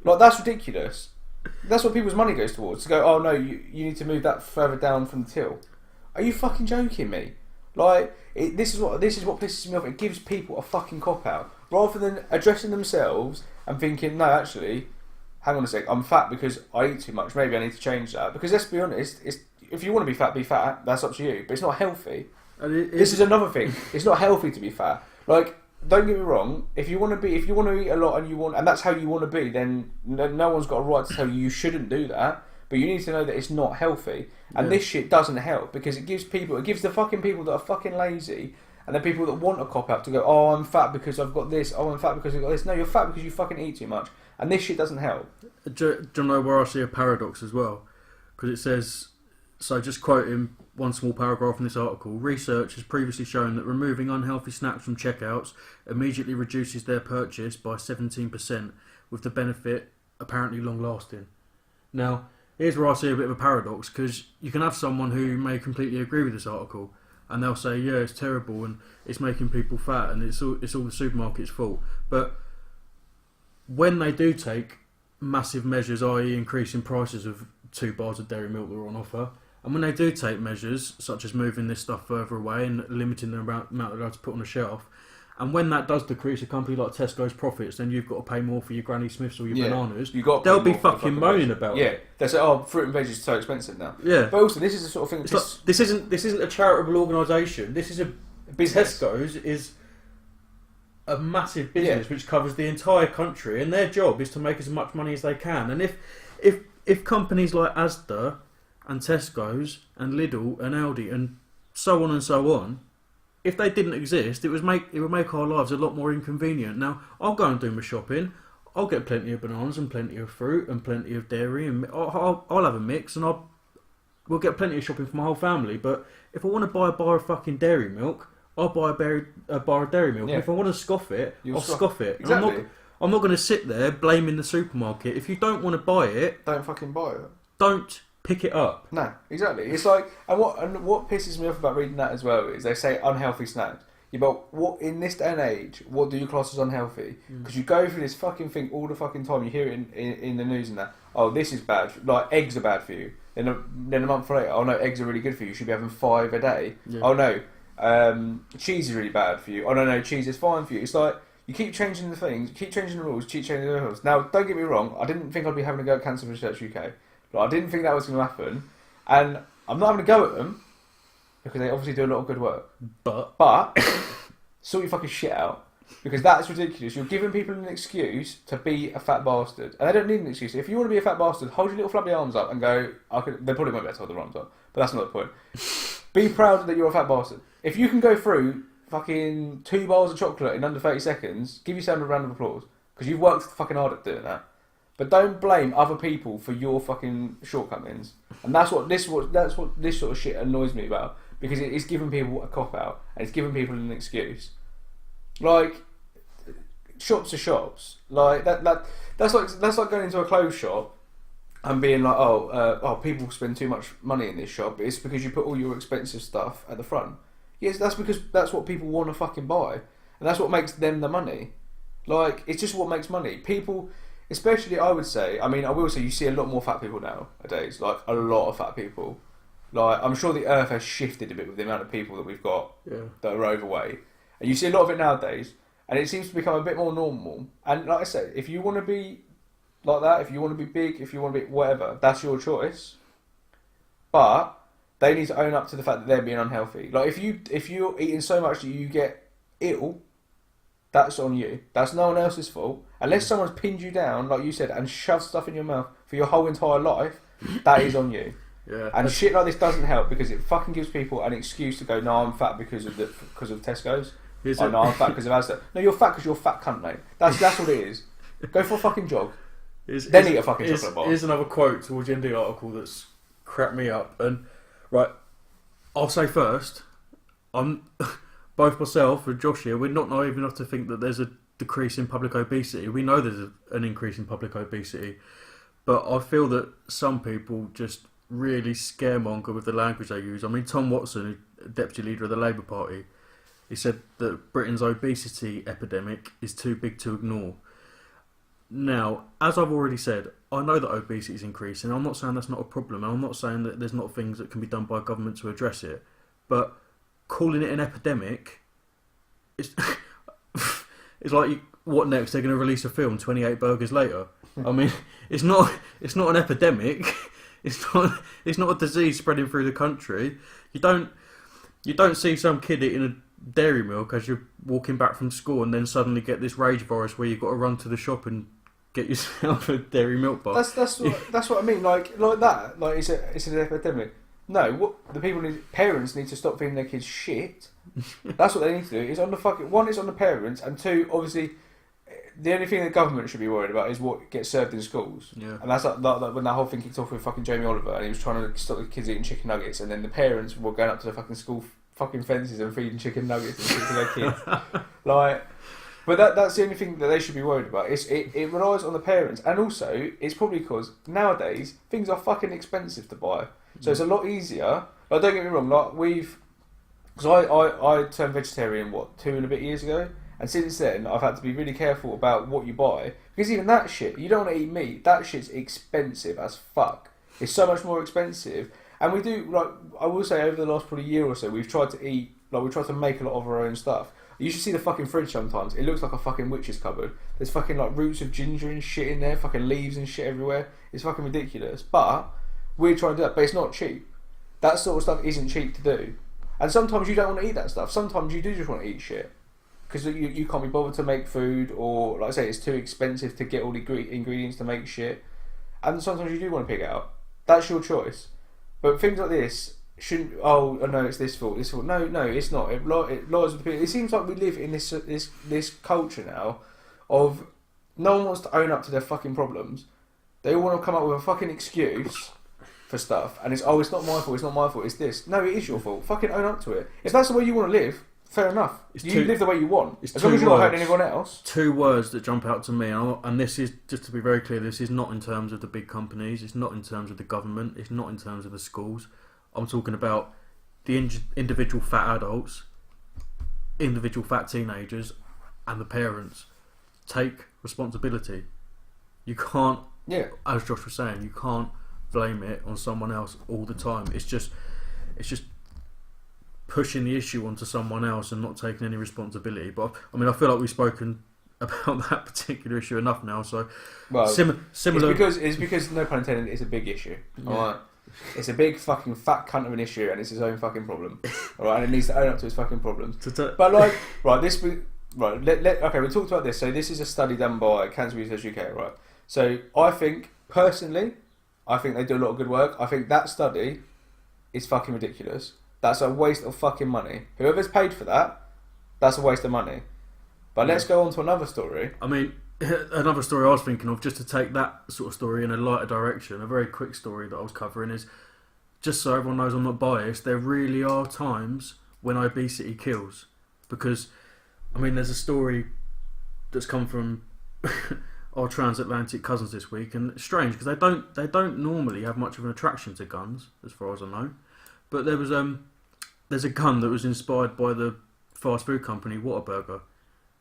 Like, that's ridiculous. That's what people's money goes towards. To go, oh no, you need to move that further down from the till. Are you fucking joking me? Like, this is what pisses me off. It gives people a fucking cop out rather than addressing themselves and thinking, no, actually, hang on a sec, I'm fat because I eat too much. Maybe I need to change that. Because let's be honest, if you want to be fat, be fat. That's up to you. But it's not healthy. This is another thing. It's not healthy to be fat. Like, don't get me wrong. If you want to eat a lot and that's how you want to be, then no one's got a right to tell you shouldn't do that. But you need to know that it's not healthy, and this shit doesn't help because it gives the fucking people that are fucking lazy and the people that want a cop out to go, oh, I'm fat because I've got this. Oh, I'm fat because I've got this. No, you're fat because you fucking eat too much, and this shit doesn't help. Do you know where I see a paradox as well? because it says, so just quoting one small paragraph in this article, research has previously shown that removing unhealthy snacks from checkouts immediately reduces their purchase by 17%, with the benefit apparently long lasting. Now, here's where I see a bit of a paradox, because you can have someone who may completely agree with this article, and they'll say, yeah, it's terrible and it's making people fat and it's all the supermarket's fault. But when they do take massive measures, i.e. increasing prices of 2 bars of dairy milk that are on offer, and when they do take measures such as moving this stuff further away and limiting the amount they're allowed to put on the shelf, and when that does decrease a company like Tesco's profits, then you've got to pay more for your Granny Smiths or your bananas. They'll be fucking moaning about it. Yeah, they say, "Oh, fruit and veg is so expensive now." Yeah, but also this is the sort of thing. This isn't a charitable organisation. This is a business. Tesco's is a massive business which covers the entire country, and their job is to make as much money as they can. And if companies like Asda and Tesco's and Lidl and Aldi and so on and so on, if they didn't exist, it would make our lives a lot more inconvenient. Now, I'll go and do my shopping. I'll get plenty of bananas and plenty of fruit and plenty of dairy, and I'll have a mix, and we'll get plenty of shopping for my whole family. But if I want to buy a bar of fucking dairy milk, I'll buy a bar of dairy milk. Yeah. And if I want to scoff it, I'll scoff it. Exactly. I'm not going to sit there blaming the supermarket. If you don't want to buy it, don't fucking buy it. Don't pick it up. No, exactly. It's like, and what pisses me off about reading that as well is they say unhealthy snacks. Yeah, but what in this day and age, what do you class as unhealthy? Because you go through this fucking thing all the fucking time. You hear it in the news and that. Oh, this is bad. Like eggs are bad for you. Then a month later, oh no, eggs are really good for you. You should be having 5 a day. Yeah. Oh no, cheese is really bad for you. Oh no, cheese is fine for you. It's like you keep changing the things, you keep changing the rules, keep changing the rules. Now, don't get me wrong. I didn't think I'd be having a go at Cancer Research UK. I didn't think that was going to happen, and I'm not having a go at them because they obviously do a lot of good work. But sort your fucking shit out, because that's ridiculous. You're giving people an excuse to be a fat bastard, and they don't need an excuse. If you want to be a fat bastard, hold your little flabby arms up and go. They probably won't be able to hold their arms up, but that's not the point. Be proud that you're a fat bastard. If you can go through fucking 2 bars of chocolate in under 30 seconds, give yourself a round of applause, because you've worked fucking hard at doing that. But don't blame other people for your fucking shortcomings. And that's what this sort of shit annoys me about, because it's giving people a cop out and it's giving people an excuse. Like, shops are shops. Like that's like going into a clothes shop and being like, oh, people spend too much money in this shop. It's because you put all your expensive stuff at the front. Yes, that's because that's what people want to fucking buy, and that's what makes them the money. Like, it's just what makes money. People. Especially, I would say, I will say, you see a lot more fat people nowadays. Like, a lot of fat people. Like, I'm sure the earth has shifted a bit with the amount of people that we've got that are overweight. And you see a lot of it nowadays, and it seems to become a bit more normal. And like I said, if you want to be like that, if you want to be big, if you want to be whatever, that's your choice. But they need to own up to the fact that they're being unhealthy. Like, if you're eating so much that you get ill, that's on you. That's no one else's fault. Unless someone's pinned you down, like you said, and shoved stuff in your mouth for your whole entire life, that is on you. Yeah. And shit like this doesn't help, because it fucking gives people an excuse to go, no, I'm fat because of Tesco's. No, I'm fat because of Asda. No, you're fat because you're a fat cunt, mate. That's what it is. Go for a fucking jog. Then eat a fucking chocolate bar. Here's another quote towards the end of the article that's cracked me up. And right, I'll say first, both myself and Josh here, we're not naive enough to think that there's a decrease in public obesity. We know there's an increase in public obesity, but I feel that some people just really scaremonger with the language they use. I mean, Tom Watson, deputy leader of the Labour Party, he said that Britain's obesity epidemic is too big to ignore. Now, as I've already said, I know that obesity is increasing. I'm not saying that's not a problem. I'm not saying that there's not things that can be done by government to address it, but calling it an epidemic, it's like, what next? They're going to release a film 28 burgers later. I mean, it's not an epidemic. It's not a disease spreading through the country. You don't see some kid eating a dairy milk as you're walking back from school and then suddenly get this rage virus where you've got to run to the shop and get yourself a dairy milk bar. That's what I mean. Like that. Like it's an epidemic. No, what parents need to stop feeding their kids shit. That's what they need to do. It's on the fucking one. It's on the parents, and two, obviously, the only thing the government should be worried about is what gets served in schools. Yeah. And that's like when that whole thing kicked off with fucking Jamie Oliver, and he was trying to stop the kids eating chicken nuggets, and then the parents were going up to the fucking school fucking fences and feeding chicken nuggets and shit to their kids. Like, but that's the only thing that they should be worried about. It relies on the parents, and also it's probably because nowadays things are fucking expensive to buy, so it's a lot easier. Like, don't get me wrong, like because I turned vegetarian 2 and a bit years ago, and since then I've had to be really careful about what you buy, because even that shit, you don't want to eat meat. That shit's expensive as fuck. It's so much more expensive, and we do, like, I will say over the last probably year or so, we've tried to eat, like, we tried to make a lot of our own stuff. You should see the fucking fridge sometimes. It looks like a fucking witch's cupboard. There's fucking like roots of ginger and shit in there, fucking leaves and shit everywhere. It's fucking ridiculous. But we're trying to do that, but it's not cheap. That sort of stuff isn't cheap to do. And sometimes you don't want to eat that stuff. Sometimes you do just want to eat shit. Because you can't be bothered to make food, or, like I say, it's too expensive to get all the ingredients to make shit. And sometimes you do want to pick it out. That's your choice. But things like this shouldn't. Oh no, it's this fault. This fault. No, it's not. It lies with the people. It seems like we live in this culture now of no one wants to own up to their fucking problems. They all want to come up with a fucking excuse for stuff, and it's not my fault. It's not my fault. It's this. No, it is your fault. Fucking own up to it. If that's the way you want to live, fair enough. You live the way you want, as long as you're not hurting anyone else. 2 words that jump out to me, and this is, just to be very clear, this is not in terms of the big companies. It's not in terms of the government. It's not in terms of the schools. I'm talking about the individual fat adults, individual fat teenagers, and the parents. Take responsibility. You can't, as Josh was saying, you can't blame it on someone else all the time. It's just pushing the issue onto someone else and not taking any responsibility. But I mean, I feel like we've spoken about that particular issue enough now. So, well, similar. It's because no pun intended. It's a big issue. Yeah. All right. It's a big fucking fat cunt of an issue, and it's his own fucking problem. All right, and it needs to own up to his fucking problems. But like, okay, we talked about this. So this is a study done by Cancer Research UK, right? So I think personally, they do a lot of good work. I think that study is fucking ridiculous. That's a waste of fucking money. Whoever's paid for that, that's a waste of money. But let's go on to another story. I mean, another story I was thinking of, just to take that sort of story in a lighter direction, a very quick story that I was covering is, just so everyone knows I'm not biased, there really are times when obesity kills. Because, I mean, there's a story that's come from our transatlantic cousins this week, and it's strange because they don't normally have much of an attraction to guns, as far as I know. But there's a gun that was inspired by the fast food company Whataburger.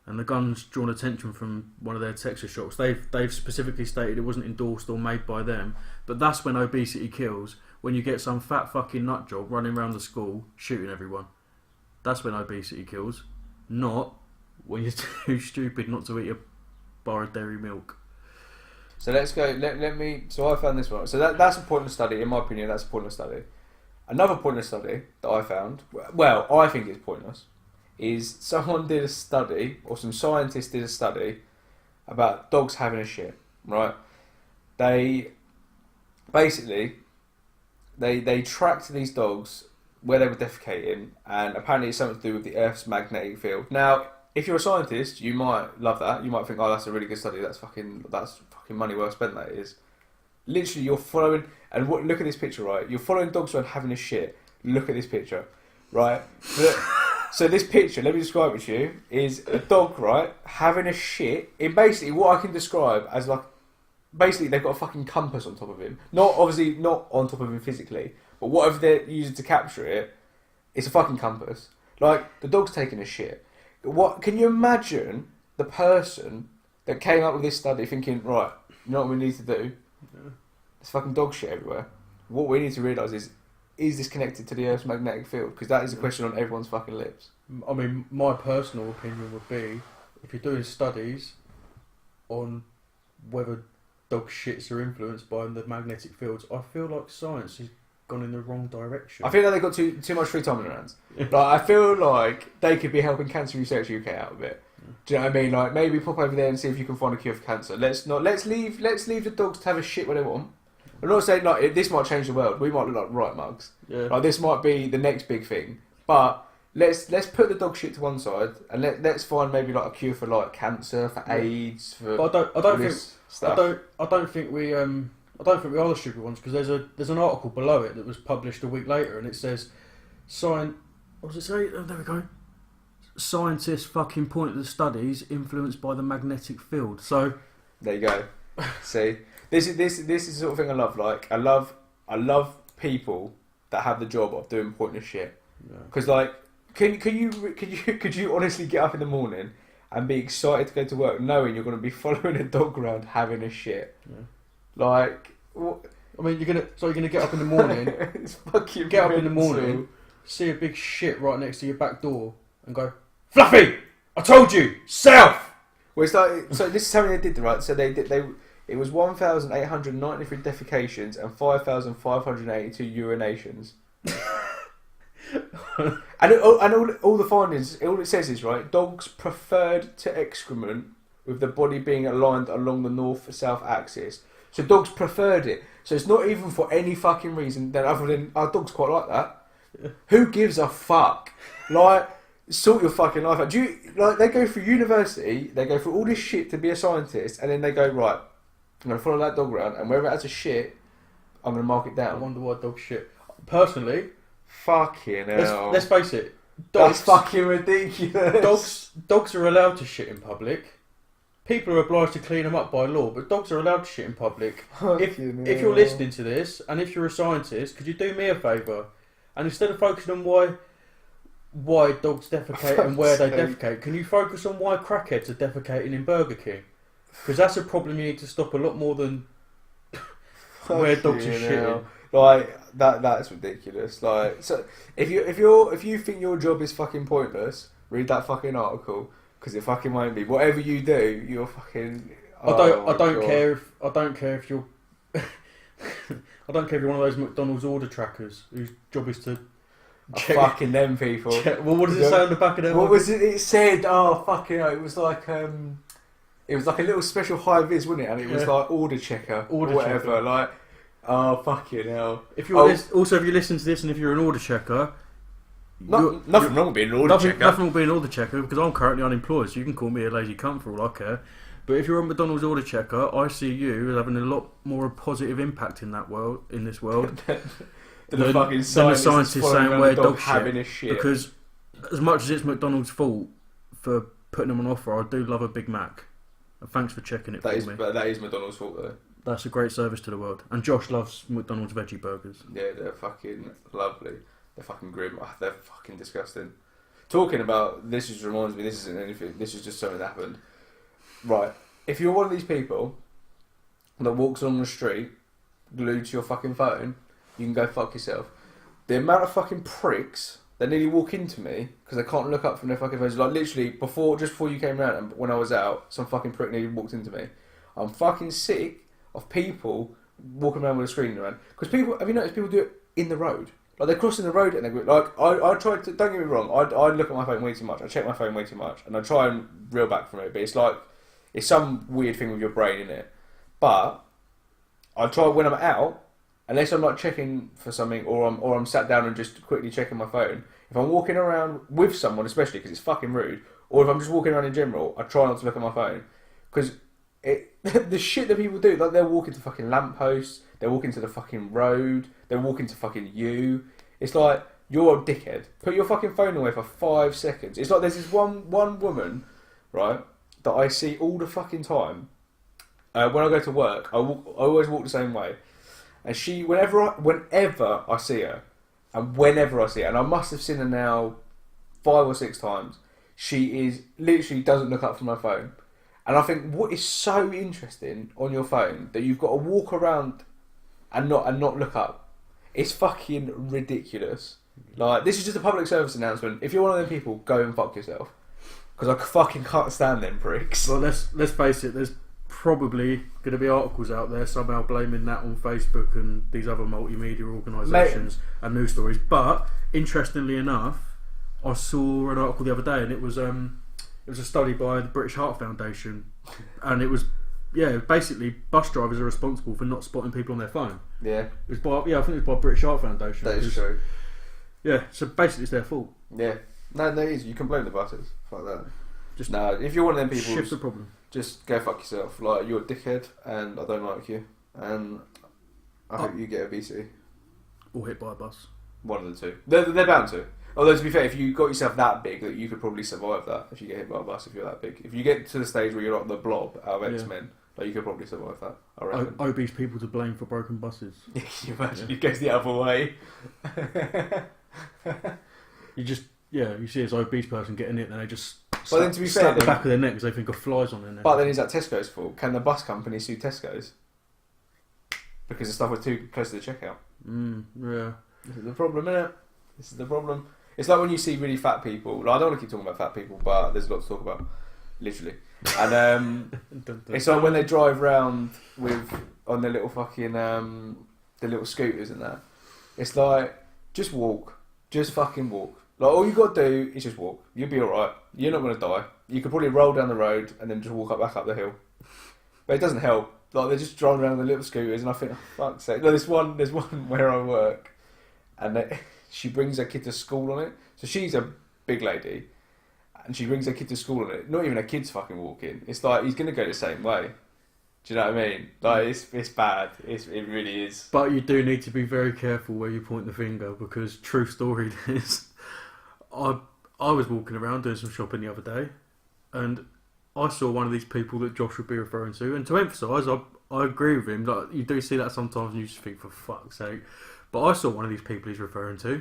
And the gun's drawn attention from one of their Texas shops. They've specifically stated it wasn't endorsed or made by them. But that's when obesity kills. When you get some fat fucking nut job running around the school shooting everyone. That's when obesity kills. Not when you're too stupid not to eat a bar of dairy milk. So let's go. Let me. So I found this one. So that's a pointless study, in my opinion. That's a pointless study. Another pointless study that I found. Well, I think it's pointless. Is someone did a study, or some scientists did a study about dogs having a shit, right? They basically they tracked these dogs where they were defecating, and apparently it's something to do with the Earth's magnetic field. Now, if you're a scientist, you might love that. You might think, oh, that's a really good study. That's fucking money well spent. That is. Literally, you're following, and look at this picture, right? You're following dogs around having a shit. Look at this picture, right? So this picture, let me describe it to you, is a dog, right, having a shit in basically what I can describe as like, basically they've got a fucking compass on top of him. Obviously not on top of him physically, but whatever they're using to capture it, it's a fucking compass. Like, the dog's taking a shit. What can you imagine the person that came up with this study thinking, right, you know what we need to do? There's fucking dog shit everywhere. What we need to realise is this connected to the Earth's magnetic field? Because that is a question on everyone's fucking lips. I mean, my personal opinion would be, if you're doing studies on whether dog shits are influenced by the magnetic fields, I feel like science has gone in the wrong direction. I feel like they've got too much free time on their hands. Like, I feel like they could be helping Cancer Research UK out a bit. Do you know what I mean? Like, maybe pop over there and see if you can find a cure for cancer. Let's leave the dogs to have a shit where they want. I'm not saying like this might change the world. We might look like right mugs. Yeah. Like, this might be the next big thing. But let's put the dog shit to one side and let's find maybe like a cure for like cancer, for AIDS, for. But I don't think we are the stupid ones, because there's an article below it that was published a week later, and it says, what does it say? Oh, there we go. Scientists fucking point at the studies influenced by the magnetic field. So there you go. See, this is the sort of thing I love. Like I love people that have the job of doing pointless shit. Because like, could you honestly get up in the morning and be excited to go to work knowing you're going to be following a dog around having a shit? Yeah. Like, what? I mean, you're gonna get up in the morning. It's fucking get up in the morning, see a big shit right next to your back door, and go, Fluffy, I told you, south. Well, it's like, so this is how they did, right? So it was 1,893 defecations and 5,582 urinations. and all the findings, all it says is, right, dogs preferred to excrement with the body being aligned along the north-south axis. So dogs preferred it. So it's not even for any fucking reason that other than our dogs quite like that. Yeah. Who gives a fuck? Like, sort your fucking life out. Do you, like, they go through university, they go through all this shit to be a scientist, and then they go, right, I'm going to follow that dog around, and wherever it has a shit, I'm going to mark it down. I wonder why dogs shit. Personally, fucking hell. Let's face it. Dogs, that's fucking ridiculous. Dogs are allowed to shit in public. People are obliged to clean them up by law, but dogs are allowed to shit in public. If you're listening to this, and if you're a scientist, could you do me a favour? And instead of focusing on why dogs defecate and where they defecate, can you focus on why crackheads are defecating in Burger King? Because that's a problem you need to stop a lot more than where dogs are shitting. Like that's ridiculous. Like, so if you think your job is fucking pointless, read that fucking article, because it fucking won't be. Whatever you do, you're fucking. I don't care if you're. I don't care if you're one of those McDonald's order trackers whose job is to. Check, fucking them people. Check. Well, what does it say on the back of them? What was it? It said, oh fucking hell, it was like a little special high vis, wasn't it? And it was like order checker or whatever. Checker. Like, oh fucking hell. If you're also, if you listen to this and if you're an order checker, nothing wrong with being an order checker. Nothing wrong with being an order checker, because I'm currently unemployed, so you can call me a lazy cunt for all I care. But if you're a McDonald's order checker, I see you as having a lot more positive impact in this world. than the scientists saying where dogs having a shit. Because as much as it's McDonald's fault for putting them on offer, I do love a Big Mac. And thanks for checking it for me. But that is McDonald's fault though. That's a great service to the world. And Josh loves McDonald's veggie burgers. Yeah, they're fucking lovely. They're fucking grim. Oh, they're fucking disgusting. Talking about this just reminds me, this isn't anything, this is just something that happened. Right, if you're one of these people that walks along the street glued to your fucking phone, you can go fuck yourself. The amount of fucking pricks that nearly walk into me because they can't look up from their fucking phones. Like literally, just before you came around and when I was out, some fucking prick nearly walked into me. I'm fucking sick of people walking around with a screen around. Because people, have you noticed people do it in the road? Like they're crossing the road and they go, like, I try to, don't get me wrong, I look at my phone way too much. I check my phone way too much and I try and reel back from it. But it's like, it's some weird thing with your brain, innit? But I try when I'm out, unless I'm like checking for something, or I'm sat down and just quickly checking my phone. If I'm walking around with someone, especially because it's fucking rude, or if I'm just walking around in general, I try not to look at my phone because the shit that people do, like they're walking to fucking lampposts, they're walking to the fucking road, they're walking to fucking you. It's like, you're a dickhead. Put your fucking phone away for 5 seconds. It's like there's this one woman, right, that I see all the fucking time. When I go to work, I always walk the same way. And she, whenever I see her, and I must have seen her now 5 or 6 times, she is literally doesn't look up from my phone. And I think what is so interesting on your phone that you've got to walk around and not look up. It's fucking ridiculous. Like, this is just a public service announcement. If you're one of them people, go and fuck yourself. Because I fucking can't stand them pricks. Well, let's face it. There's probably going to be articles out there somehow blaming that on Facebook and these other multimedia organisations and news stories. But interestingly enough, I saw an article the other day, and it was a study by the British Heart Foundation, and it was basically bus drivers are responsible for not spotting people on their phone. Yeah, it was by I think it was by British Heart Foundation. That is true. Yeah, so basically it's their fault. Yeah, No, it is. You can blame the buses. Fuck that. Just if you're one of them people, shift the problem. Just go fuck yourself. Like, you're a dickhead, and I don't like you, and I hope you get a VC. Or hit by a bus. One of the two. They're bound to. Although, to be fair, if you got yourself that big, that you could probably survive that if you get hit by a bus. If you're that big, if you get to the stage where you're like the Blob out of X-Men, like, you could probably survive that. I reckon. Obese people to blame for broken buses. Can you imagine? It goes the other way. You see this obese person getting it, and they just then, to be slap fair, the back of their neck because they think of flies on their neck. But then is that Tesco's fault? Can the bus company sue Tesco's? Because the stuff was too close to the checkout. Yeah. This is the problem, innit? This is the problem. It's like when you see really fat people. Like, I don't want to keep talking about fat people, but there's a lot to talk about, literally. And it's like when they drive around on their little fucking the little scooters and that. It's like, just walk, just fucking walk. Like, all you got to do is just walk. You'll be alright. You're not going to die. You could probably roll down the road and then just walk back up the hill. But it doesn't help. Like, they're just driving around the little scooters, and I think, oh, fuck's sake. No, there's one where I work, and she brings her kid to school on it. So she's a big lady, and she brings her kid to school on it. Not even her kid's fucking walking. It's like, he's going to go the same way. Do you know what I mean? Like, it's bad. It really is. But you do need to be very careful where you point the finger, because true story is, I was walking around doing some shopping the other day, and I saw one of these people that Josh would be referring to, and to emphasise, I agree with him. Like, you do see that sometimes, and you just think, for fuck's sake. But I saw one of these people he's referring to.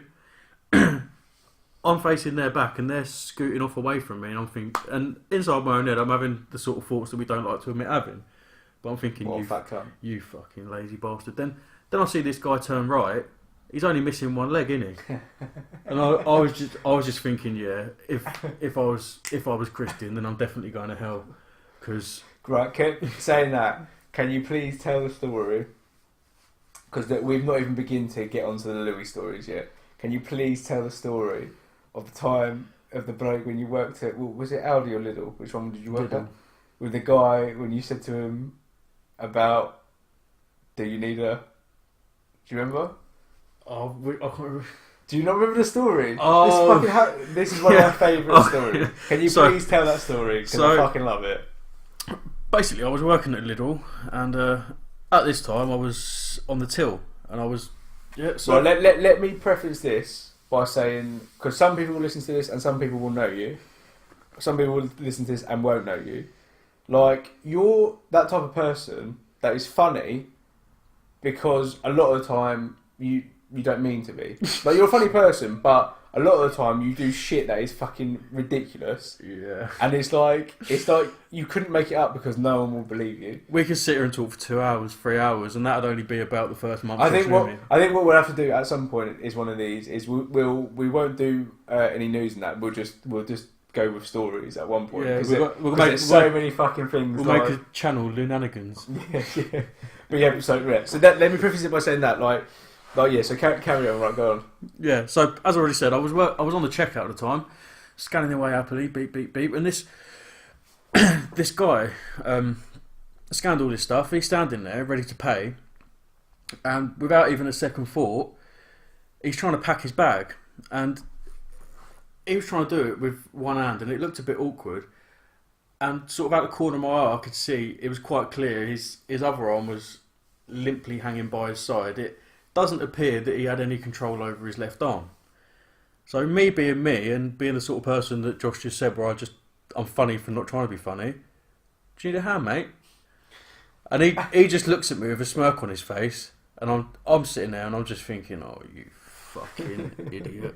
I'm facing their back, and they're scooting off away from me, and I'm thinking, and inside my own head, I'm having the sort of thoughts that we don't like to admit having. But I'm thinking, you fucking lazy bastard. Then I see this guy turn right. He's only missing one leg, isn't he? And I was just thinking, yeah, if I was Christian, then I'm definitely going to hell. Cause right, saying that, can you please tell the story? Because we've not even begun to get onto the Louis stories yet. Can you please tell the story of the time of the bloke when you worked at, was it Aldi or Lidl? Which one did you work at? With the guy when you said to him about, do you need a? Do you remember? Oh, I can't remember. Do you not remember the story? Oh, this is one of my favourite stories. Can you please tell that story? Because I fucking love it. Basically, I was working at Lidl, and at this time I was on the till, and I was So well, let me preface this by saying, because some people will listen to this and some people will know you, some people will listen to this and won't know you. Like, you're that type of person that is funny because a lot of the time you don't mean to be. Like, you're a funny person, but a lot of the time you do shit that is fucking ridiculous. Yeah. And it's like you couldn't make it up because no one will believe you. We could sit here and talk for 2 hours, 3 hours, and that'd only be about the first month. I think what we'll have to do at some point is one of these is we won't do any news in that. We'll just go with stories at one point. Yeah, there's so many fucking things. We'll make a channel, Lunanigans. Yeah. But yeah, so let me preface it by saying that, so carry on, right, go on. Yeah, so as I already said, I was on the checkout at the time, scanning away happily, beep, beep, beep, and this guy scanned all this stuff, he's standing there, ready to pay, and without even a second thought, he's trying to pack his bag, and he was trying to do it with one hand, and it looked a bit awkward, and sort of out the corner of my eye, I could see, it was quite clear, his other arm was limply hanging by his side. It doesn't appear that he had any control over his left arm. So me being me and being the sort of person that Josh just said, where I'm funny for not trying to be funny. Do you need a hand, mate? And he just looks at me with a smirk on his face, and I'm sitting there and I'm just thinking, oh, you fucking idiot.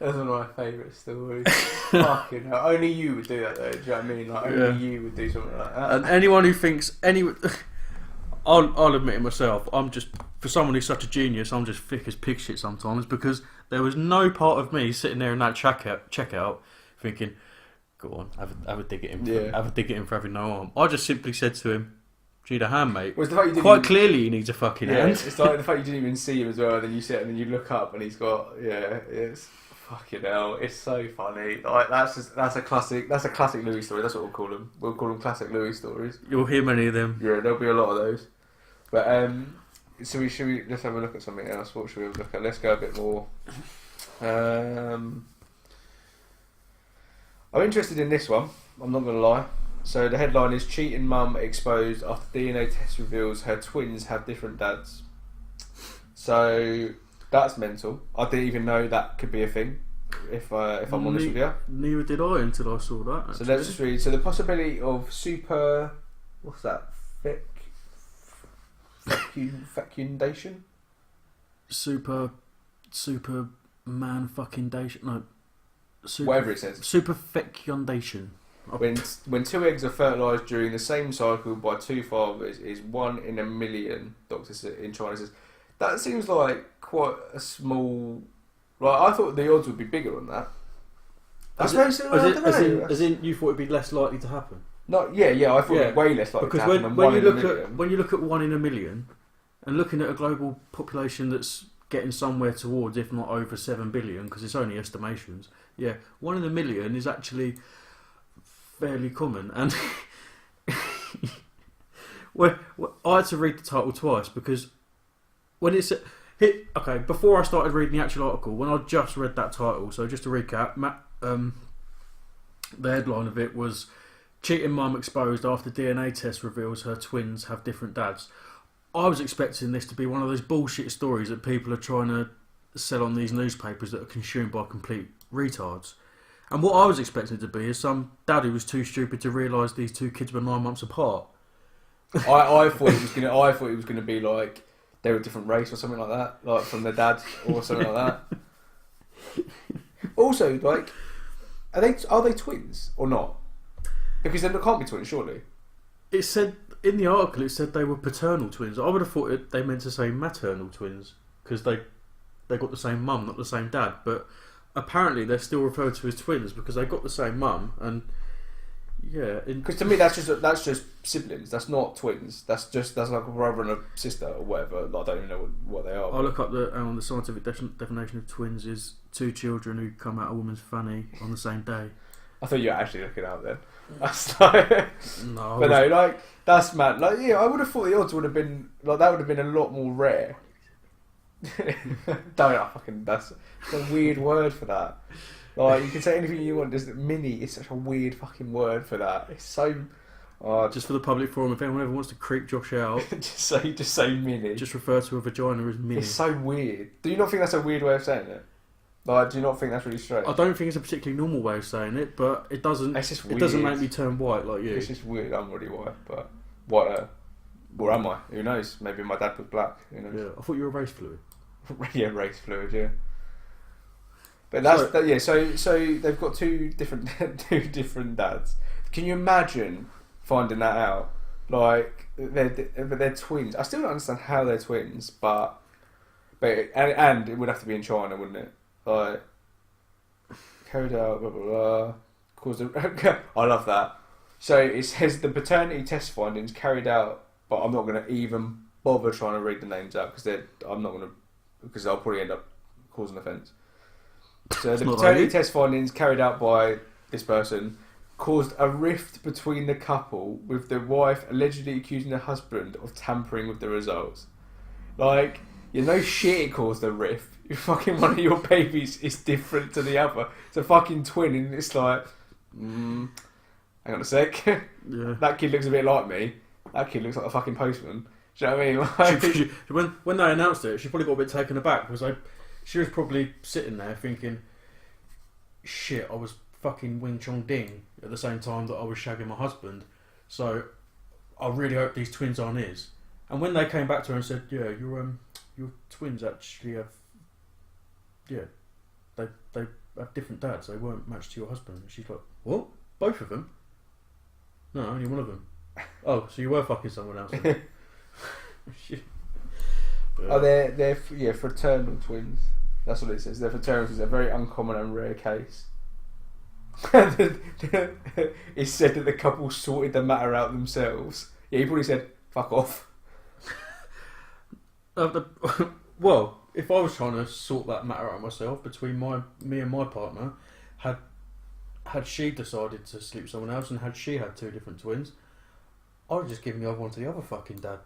That's one of my favourite stories. Fucking hell. Only you would do that though, do you know what I mean? Like, only you would do something like that. And anyone who thinks I'll admit it myself, I'm just, for someone who's such a genius, I'm just thick as pig shit sometimes, because there was no part of me sitting there in that checkout thinking, go on, have a dig at him, have a dig at him for having no arm. I just simply said to him, do you need a hand, mate? Well, the fact you quite clearly he needs a fucking hand. It's like the fact you didn't even see him as well, and then you sit and then you look up and he's got, it's fucking hell, it's so funny. Like, that's a classic Louis story. That's what we'll call them. We'll call them classic Louis stories. You'll hear many of them. Yeah, there'll be a lot of those. But let's have a look at something else. What should we look at? Let's go a bit more. I'm interested in this one. I'm not going to lie. So the headline is cheating mum exposed after DNA test reveals her twins have different dads. So that's mental. I didn't even know that could be a thing. If I'm honest with you. Neither did I until I saw that. Actually. So let's just read. So the possibility of super, what's that? Fecundation. Super man fucking dation. No. Whatever it says. Super fecundation. When two eggs are fertilised during the same cycle by two fathers is 1 in a million. Doctor in China says that seems like quite a small. Like I thought the odds would be bigger on that. That's very similar. As in, you thought it'd be less likely to happen. No, yeah. I thought it'd be way less likely to happen. Because when you look at 1 in a million, and looking at a global population that's getting somewhere towards, if not over 7 billion, because it's only estimations. Yeah, 1 in a million is actually fairly common, and well, I had to read the title twice because when it's okay, before I started reading the actual article, when I just read that title, so just to recap, the headline of it was cheating mum exposed after DNA test reveals her twins have different dads. I was expecting this to be one of those bullshit stories that people are trying to sell on these newspapers that are consumed by complete retards. And what I was expecting it to be is some dad who was too stupid to realise these two kids were 9 months apart. I thought it was gonna be like they were a different race or something like that, like from their dad or something like that. Also, like, are they twins or not? Because they can't be twins, surely. It said in the article, it said they were paternal twins. I would have thought they meant to say maternal twins because they got the same mum, not the same dad. But apparently, they're still referred to as twins because they got the same mum. And yeah, because to me, that's just siblings. That's not twins. That's like a brother and a sister or whatever. I don't even know what they are. I'll look up the scientific definition of twins is 2 children who come out a woman's fanny on the same day. I thought you were actually looking out then. That's like, no, but no, like that's mad. Like, yeah, I would have thought the odds would have been like that would have been a lot more rare. That's a weird word for that. Like you can say anything you want. Just mini is such a weird fucking word for that. It's so. Just for the public forum, if anyone ever wants to creep Josh out, just say mini. Just refer to a vagina as mini. It's so weird. Do you not think that's a weird way of saying it? Like, do you not think that's really strange? I don't think it's a particularly normal way of saying it, but it doesn't. It's just weird. It doesn't make me turn white like you. It's just weird. I'm already white, but what? Where am I? Who knows? Maybe my dad was black. Who knows? Yeah, I thought you were race fluid. Yeah, race fluid. Yeah. But that's So they've got two different dads. Can you imagine finding that out? Like they're twins. I still don't understand how they're twins, but and it would have to be in China, wouldn't it? Like carried out, blah blah blah. Caused I love that. So it says the paternity test findings carried out, but I'm not going to even bother trying to read the names out because I'll probably end up causing offence. So the paternity test findings carried out by this person caused a rift between the couple, with the wife allegedly accusing the husband of tampering with the results. Like, you know shit it caused a rift. Fucking one of your babies is different to the other. It's a fucking twin, and it's like, hang on a sec. Yeah. That kid looks a bit like me. That kid looks like a fucking postman. Do you know what I mean? Like, when they announced it, she probably got a bit taken aback because she was probably sitting there thinking, shit, I was fucking Wing Chong Ding at the same time that I was shagging my husband. So I really hope these twins aren't his. And when they came back to her and said, yeah, your twins actually have, yeah, they have different dads. They weren't matched to your husband. And she's like, what? Both of them? No, only one of them. Oh, so you were fucking someone else then? Shit. Oh, they're fraternal twins. That's what it says. They're fraternal twins. They're a very uncommon and rare case. It said that the couple sorted the matter out themselves. Yeah, he probably said, fuck off. Well, if I was trying to sort that matter out myself between me and my partner, had she decided to sleep with someone else and had she had 2 different twins, I would just give the other one to the other fucking dad.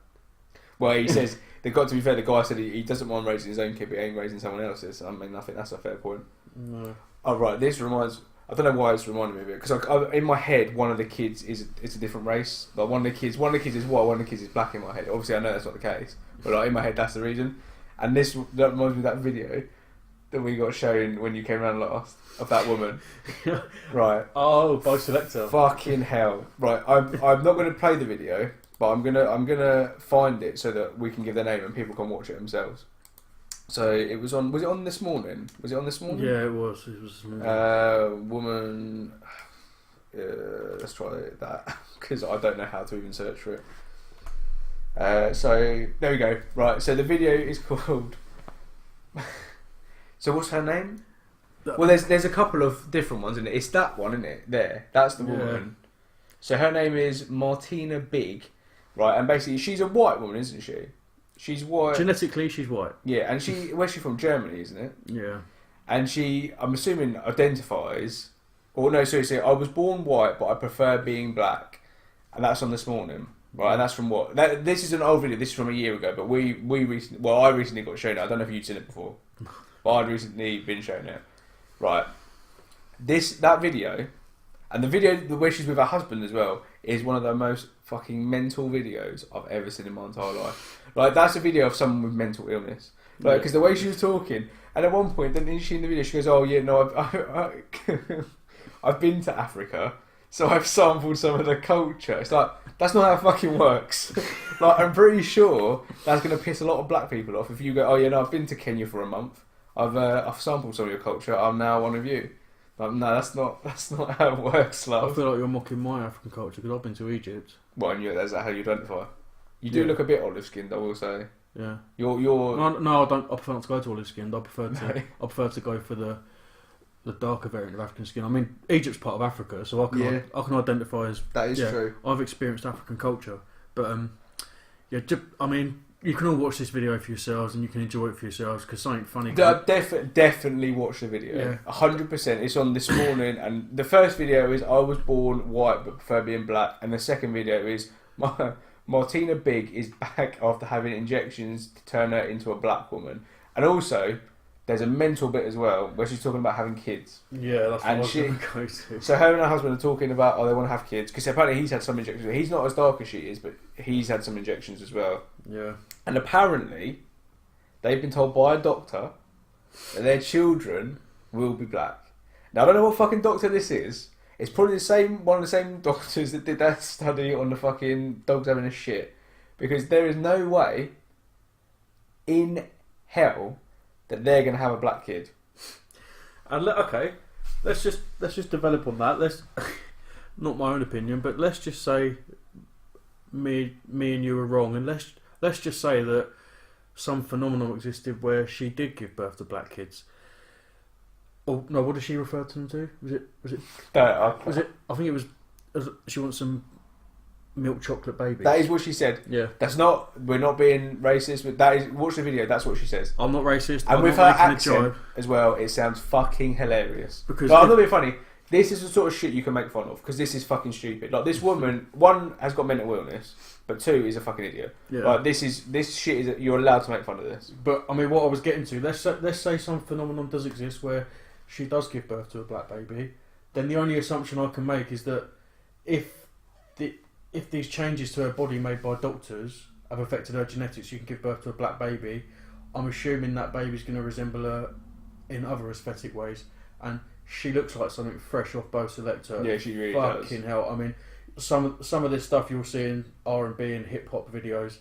Well, he says, to be fair, the guy said he doesn't mind raising his own kid, but he ain't raising someone else's. I mean, I think that's a fair point. No. Oh, right, this reminds... I don't know why it's reminding me of it because in my head one of the kids is a different race. Like one of the kids is white, one of the kids is black in my head. Obviously, I know that's not the case, but like in my head, that's the reason. And that reminds me of that video that we got shown when you came around last of that woman. Right. Oh, by selector. Fucking hell. Right. I'm not going to play the video, but I'm gonna find it so that we can give their name and people can watch it themselves. So it was on. Was it on this morning? Was it on this morning? Yeah, it was. It was. Woman. Let's try that because I don't know how to even search for it. So there we go. Right. So the video is called. So what's her name? Well, there's a couple of different ones in it. It's that one, isn't it? There. That's the woman. So her name is Martina Big, right? And basically, she's a white woman, isn't she? She's white. Genetically, she's white. Yeah, and where's she from? Germany, isn't it? Yeah. And she, I'm assuming, identifies. Or no, seriously, I was born white, but I prefer being black, and that's on this morning, right? And that's from what? This is an old video. This is from a year ago, but I recently got shown it. I don't know if you'd seen it before, but I'd recently been shown it. Right. That video, and the video where she's with her husband as well, is one of the most fucking mental videos I've ever seen in my entire life. Like, that's a video of someone with mental illness. Like, because the way she was talking, and at one point, then she in the video, she goes, "Oh yeah, no, I've been to Africa, so I've sampled some of the culture." It's like, that's not how it fucking works. Like, I'm pretty sure that's going to piss a lot of black people off if you go, "Oh yeah, no, I've been to Kenya for a month. I've sampled some of your culture. I'm now one of you." Like, no, that's not how it works, love. I feel like you're mocking my African culture because I've been to Egypt. Well, and is that how you identify? You do look a bit olive skinned, I will say. Yeah. You're. No, I don't. I prefer not to go to olive skinned. I prefer to go for the darker variant of African skin. I mean, Egypt's part of Africa, so I can identify as. That is true. I've experienced African culture, but I mean, you can all watch this video for yourselves and you can enjoy it for yourselves because something funny. Definitely watch the video. 100%. It's on this morning, and the first video is I was born white but prefer being black, and the second video is Martina Big is back after having injections to turn her into a black woman, and also there's a mental bit as well where she's talking about having kids. Yeah, that's what I was going to go to. So her and her husband are talking about they want to have kids because apparently he's had some injections. He's not as dark as she is, but he's had some injections as well. Yeah. And apparently they've been told by a doctor that their children will be black. Now I don't know what fucking doctor this is. It's probably one of the same doctors that did that study on the fucking dogs having a shit, because there is no way in hell that they're going to have a black kid. And let's just develop on that. Let's not my own opinion, but let's just say me and you are wrong, and let's just say that some phenomenon existed where she did give birth to black kids. Oh no! What did she refer to them to? Was it? I think it was. She wants some milk chocolate babies. That is what she said. Yeah. That's not. We're not being racist, but that is. Watch the video. That's what she says. I'm not racist. And with her accent as well, it sounds fucking hilarious. Because I'm not being funny. This is the sort of shit you can make fun of because this is fucking stupid. Like, this woman, one, has got mental illness, but two, is a fucking idiot. Yeah. Like, this shit is. You're allowed to make fun of this. But I mean, what I was getting to. Let's say some phenomenon does exist where she does give birth to a black baby, then the only assumption I can make is that if these changes to her body made by doctors have affected her genetics, she can give birth to a black baby. I'm assuming that baby's going to resemble her in other aesthetic ways, and she looks like something fresh off Bo Selector. Yeah, she really does. Fucking hell! I mean, some of this stuff you'll see in R&B and hip hop videos.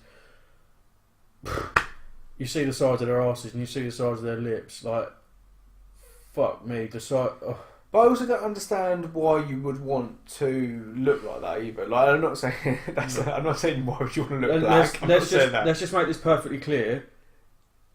You see the size of their asses and you see the size of their lips, like. Fuck me, But I also don't understand why you would want to look like that either. Like, I'm not saying I'm not saying why would you want to look black. Let's just make this perfectly clear.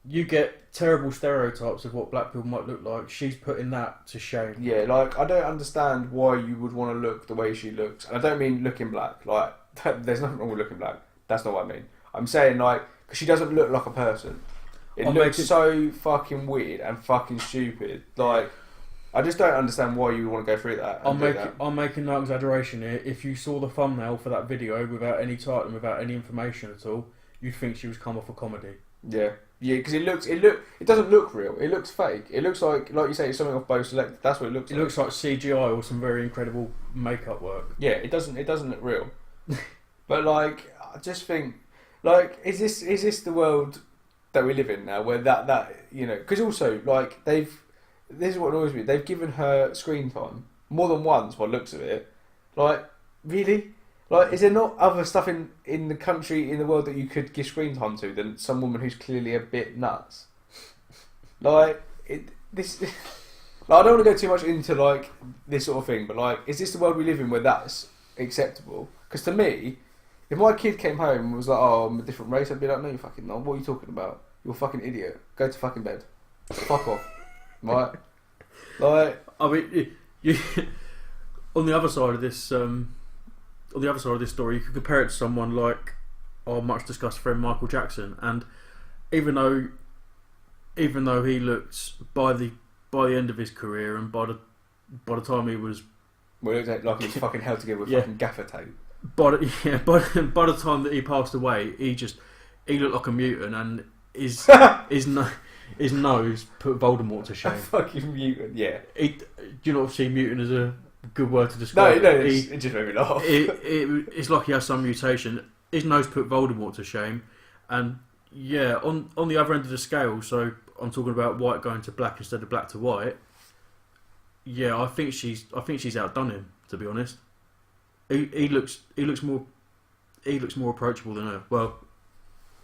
You get terrible stereotypes of what black people might look like. She's putting that to shame. Yeah, like, I don't understand why you would want to look the way she looks. And I don't mean looking black. Like, there's nothing wrong with looking black. That's not what I mean. I'm saying, like, because she doesn't look like a person. It looks so fucking weird and fucking stupid. Like, I just don't understand why you would want to go through that. I'm making no exaggeration here. If you saw the thumbnail for that video without any title and without any information at all, you'd think she was come off a comedy. Yeah. Yeah, because it doesn't look real. It looks fake. It looks like you say, it's something off Bo Select. That's what it looks It like. looks like CGI or some very incredible makeup work. Yeah, it doesn't look real. But like, I just think, like, is this the world that we live in now, where that you know? Because also, like, this is what annoys me. They've given her screen time more than once by the looks of it. Like, really? Like, is there not other stuff in the country, in the world, that you could give screen time to than some woman who's clearly a bit nuts? Like, this. Like, I don't want to go too much into like this sort of thing, but like, is this the world we live in where that's acceptable? Because to me, if my kid came home and was like, "Oh, I'm a different race," I'd be like, "No, you fucking not. What are you talking about? You're a fucking idiot. Go to fucking bed. Fuck off." Right? Like, I mean, you, on the other side of this. On the other side of this story, you could compare it to someone like our much discussed friend Michael Jackson, and even though he looked by the end of his career, and by the time he was, well, it looked like he was fucking held together with fucking gaffer tape. By the time that he passed away, he looked like a mutant, and his nose put Voldemort to shame. A fucking mutant, yeah. Do you not see mutant as a good word to describe it just made me laugh. It's like he has some mutation. His nose put Voldemort to shame, and yeah, on the other end of the scale. So I'm talking about white going to black instead of black to white. Yeah, I think she's outdone him. To be honest, he looks more approachable than her. Well,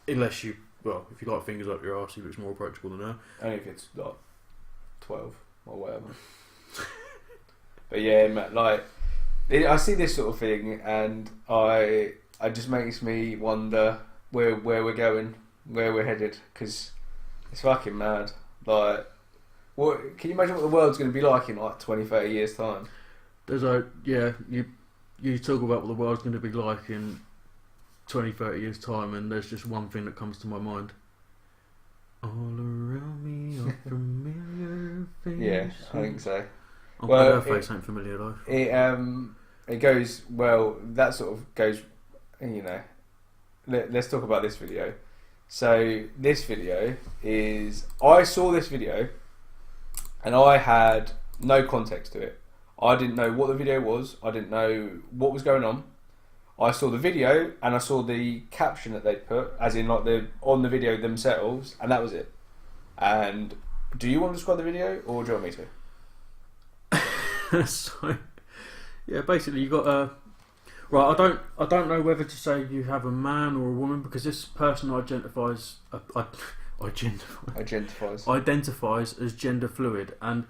if you got fingers up your arse, he looks more approachable than her. Only if it's like 12 or whatever. But yeah, like, I see this sort of thing, and it just makes me wonder where we're going, where we're headed, because it's fucking mad. Like, what can you imagine what the world's going to be like in like 20, 30 years time? You talk about what the world's going to be like in 20, 30 years time, and there's just one thing that comes to my mind. All around me are familiar faces. Yeah, I think so. Her face ain't familiar though. It goes well. That sort of goes. You know, let's talk about this video. So this video is. I saw this video, and I had no context to it. I didn't know what the video was. I didn't know what was going on. I saw the video and I saw the caption that they put, as in like on the video themselves, and that was it. And do you want to describe the video, or do you want me to? So, yeah, basically you got a right. I don't know whether to say you have a man or a woman, because this person identifies as gender fluid, and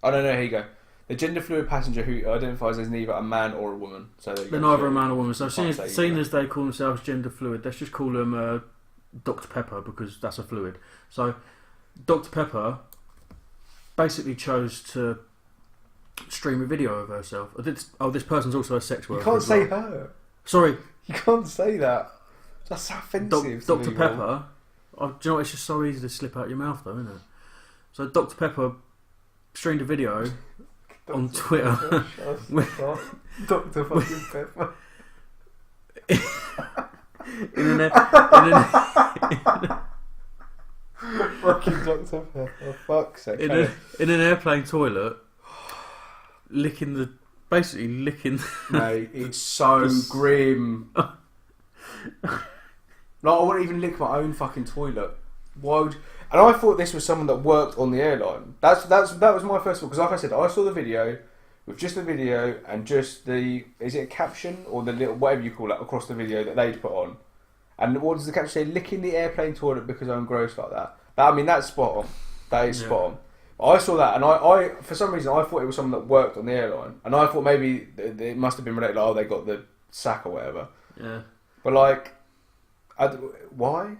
I don't know. Here you go. The gender fluid passenger who identifies as neither a man or a woman. So they're neither a man or woman. So seeing as they call themselves gender fluid, let's just call them Dr. Pepper, because that's a fluid. So Dr. Pepper basically chose to stream a video of herself. This person's also a sex worker. You can't say her. Sorry. You can't say that. That's offensive. Dr. Pepper. Do you know what? It's just so easy to slip out your mouth, though, isn't it? So Dr. Pepper streamed a video on Twitter. Dr. fucking Pepper. Fucking Dr. Pepper. Fuck's sake. In an airplane toilet. Basically licking. Mate, it's so grim. Like, I wouldn't even lick my own fucking toilet. Why would? And I thought this was someone that worked on the airline. That was my first thought, because like I said, I saw the video with just the video and just is it a caption or the little whatever you call it across the video that they'd put on. And what does the caption say? Licking the airplane toilet because I'm gross like that. I mean, that's spot on. That is spot on. I saw that, and I for some reason I thought it was someone that worked on the airline, and I thought maybe it must have been related. Like, oh, they got the sack or whatever. Yeah. But like, why?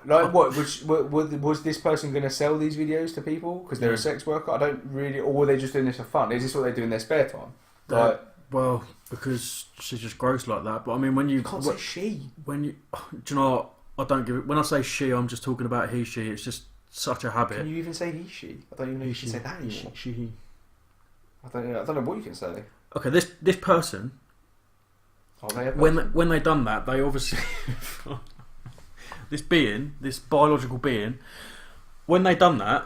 Like, what was this person going to sell these videos to people because they're a sex worker? I don't really, or were they just doing this for fun? Is this what they do in their spare time? Like, well, because she's just gross like that. But I mean, when you can't say she. Do you know what? I don't give it. When I say she, I'm just talking about he, she. It's just such a habit. Can you even say he, she? I don't even know if you can say that anymore. She. I don't know what you can say. Okay, this person. Are they a person? When they done that, they obviously. this biological being, when they done that,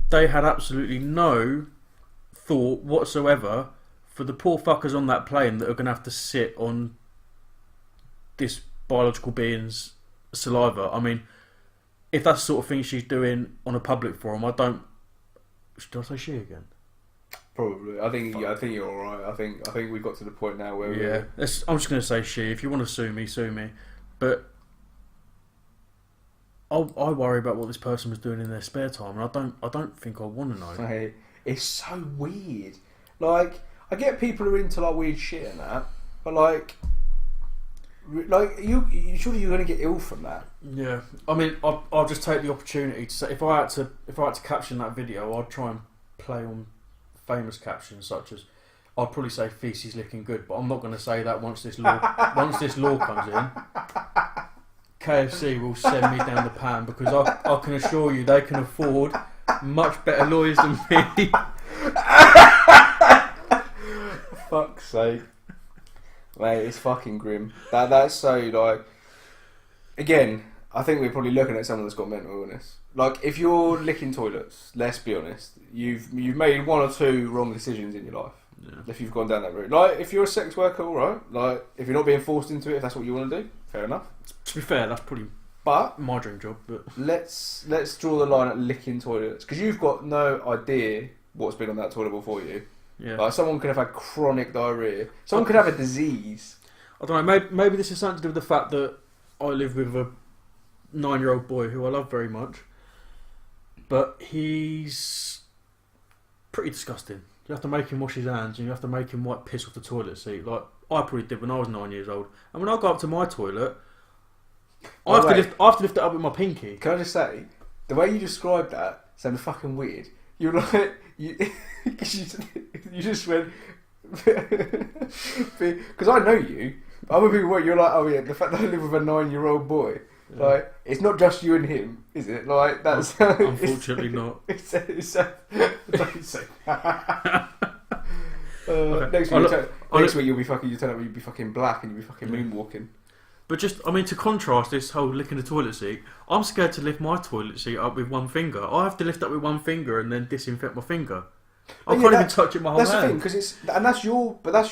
they had absolutely no thought whatsoever for the poor fuckers on that plane that are going to have to sit on this biological being's saliva. I mean, if that's the sort of thing she's doing on a public forum, I don't. Did I say she again? Probably. I think you're all right. I think we've got to the point now where I'm just going to say she. If you want to sue me, sue me. But I worry about what this person was doing in their spare time, and I don't think I want to know. Hey, it's so weird. Like, I get people who are into like weird shit and that, but like you surely you're going to get ill from that. Yeah, I mean, I'll just take the opportunity to say if I had to caption that video, I'd try and play on famous captions such as, I'd probably say Faeces looking good, but I'm not going to say that once this law comes in. KFC will send me down the pan because I can assure you they can afford much better lawyers than me. Fuck's sake. Mate, it's fucking grim. That's so, like... Again, I think we're probably looking at someone that's got mental illness. Like, if you're licking toilets, let's be honest, you've made one or two wrong decisions in your life. Yeah. If you've gone down that route. Like, if you're a sex worker, alright. Like, if you're not being forced into it, if that's what you want to do, fair enough. To be fair, that's probably my dream job. But let's draw the line at licking toilets. Because you've got no idea what's been on that toilet before you. Yeah. Like, someone could have had chronic diarrhea. Someone could have a disease. I don't know, maybe this is something to do with the fact that I live with a 9-year-old boy who I love very much. But he's pretty disgusting. You have to make him wash his hands and you have to make him wipe piss off the toilet seat. Like I probably did when I was 9 years old. And when I go up to my toilet, I have to lift it up with my pinky. Can I just say, the way you described that sounded fucking weird. You're like... You just went... Because I know you. Other people won't. You're like, oh yeah, the fact that I live with a 9-year-old boy. Yeah. Like, it's not just you and him, is it? Like, that's... Unfortunately not. Don't say... Next week you'll be fucking... You turn up, you'll be fucking black and you'll be fucking moonwalking. But just, I mean, to contrast this whole licking the toilet seat, I'm scared to lift my toilet seat up with one finger. I have to lift up with one finger and then disinfect my finger. I can't even touch it my whole hand. That's the thing, because it's... And that's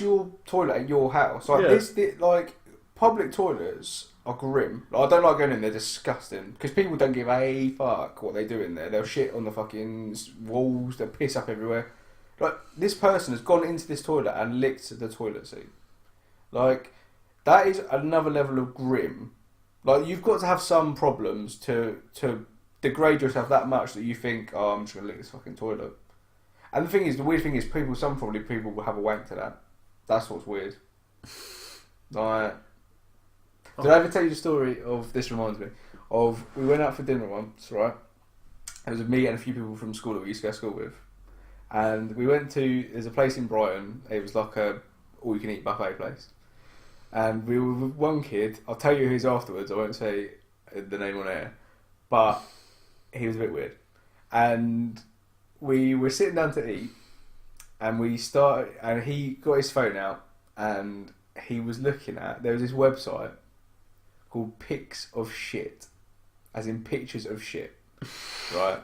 your toilet at your house. Like, like, public toilets are grim. Like, I don't like going in, they're disgusting. Because people don't give a fuck what they do in there. They'll shit on the fucking walls, they'll piss up everywhere. Like, this person has gone into this toilet and licked the toilet seat. Like, that is another level of grim. Like, you've got to have some problems to degrade yourself that much that you think, oh, I'm just going to lick this fucking toilet. And the weird thing is, some people will have a wank to that. That's what's weird. Like, did I ever tell you the story of, this reminds me, of, we went out for dinner once, right? It was me and a few people from school that we used to go to school with. And we went to, there's a place in Brighton, it was like a all-you-can-eat buffet place. And we were with one kid, I'll tell you who he's afterwards, I won't say the name on air, but he was a bit weird. And we were sitting down to eat, and and he got his phone out, and he was looking at, there was this website called Pics of Shit, as in pictures of shit, right?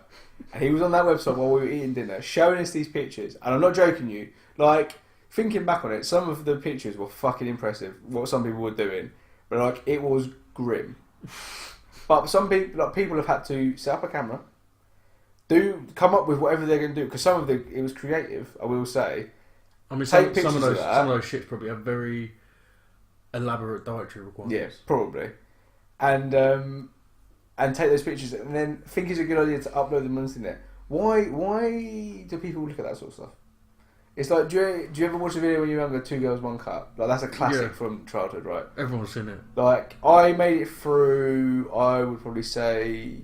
And he was on that website while we were eating dinner, showing us these pictures, and I'm not joking you, like, thinking back on it, some of the pictures were fucking impressive, what some people were doing, but like, it was grim. But some people, like, people have had to set up a camera, come up with whatever they're going to do, because some of it was creative, I will say. I mean, some of those shits probably have very elaborate dietary requirements. Yeah, probably. And take those pictures and then think it's a good idea to upload them on the internet. Why do people look at that sort of stuff? It's like, do you ever watch a video when you're younger, 2 Girls, 1 Cup? Like, that's a classic from childhood, right? Everyone's seen it. Like, I made it through, I would probably say,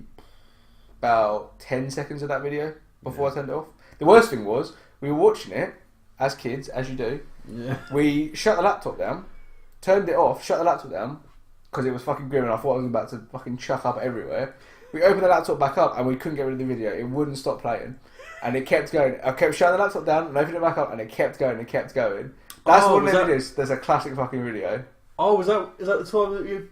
about 10 seconds of that video before I turned it off. The worst thing was, we were watching it, as kids, as you do. Yeah. We shut the laptop down, turned it off, shut the laptop down, because it was fucking grim and I thought I was about to fucking chuck up everywhere. We opened the laptop back up and we couldn't get rid of the video. It wouldn't stop playing. And it kept going. I kept shutting the laptop down and opened it back up and it kept going and kept going. That's one of the videos. There's a classic fucking video. Oh, is that the time that you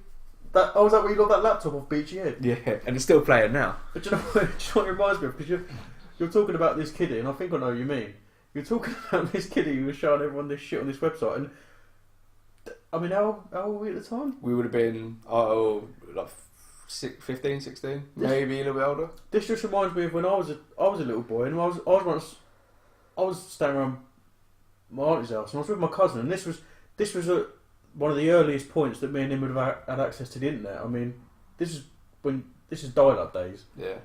I was like, when you got that laptop off Beachy Head. Yeah, and it's still playing now. But do you know what it reminds me of? Because you're talking about this kiddie, and I think I know what you mean. You're talking about this kiddie who was showing everyone this shit on this website, and I mean, how were we at the time? We would have been, like 15, 16, maybe a little bit older. This just reminds me of when I was a little boy, and I was staying around my auntie's house, and I was with my cousin, and this was one of the earliest points that me and him would have had access to the internet. I mean, this is dial-up days. Yeah.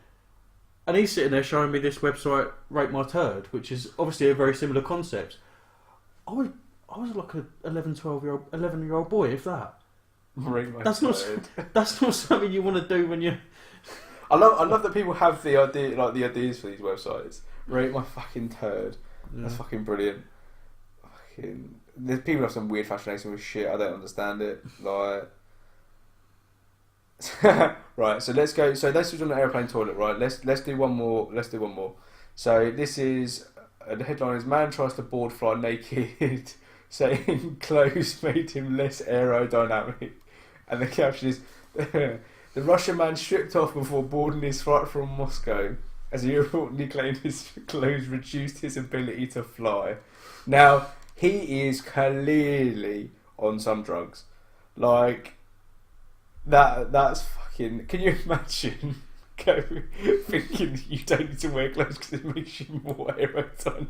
And he's sitting there showing me this website, Rate My Turd, which is obviously a very similar concept. I was like an 11-year-old boy, if that. Rate my that's turd. That's not something you want to do when you. I love that people have the idea, like the ideas for these websites. Rate my fucking turd. Yeah. That's fucking brilliant. There's people have some weird fascination with shit. I don't understand it. Like, right. So let's go. So this was on the airplane toilet. Right. Let's do one more. So this is the headline is man tries to board fly naked, saying clothes made him less aerodynamic, and the caption is the Russian man stripped off before boarding his flight from Moscow, as he reportedly claimed his clothes reduced his ability to fly. Now, he is clearly on some drugs. Like, that's fucking... Can you imagine thinking you don't need to wear clothes because it makes you more aerodynamic?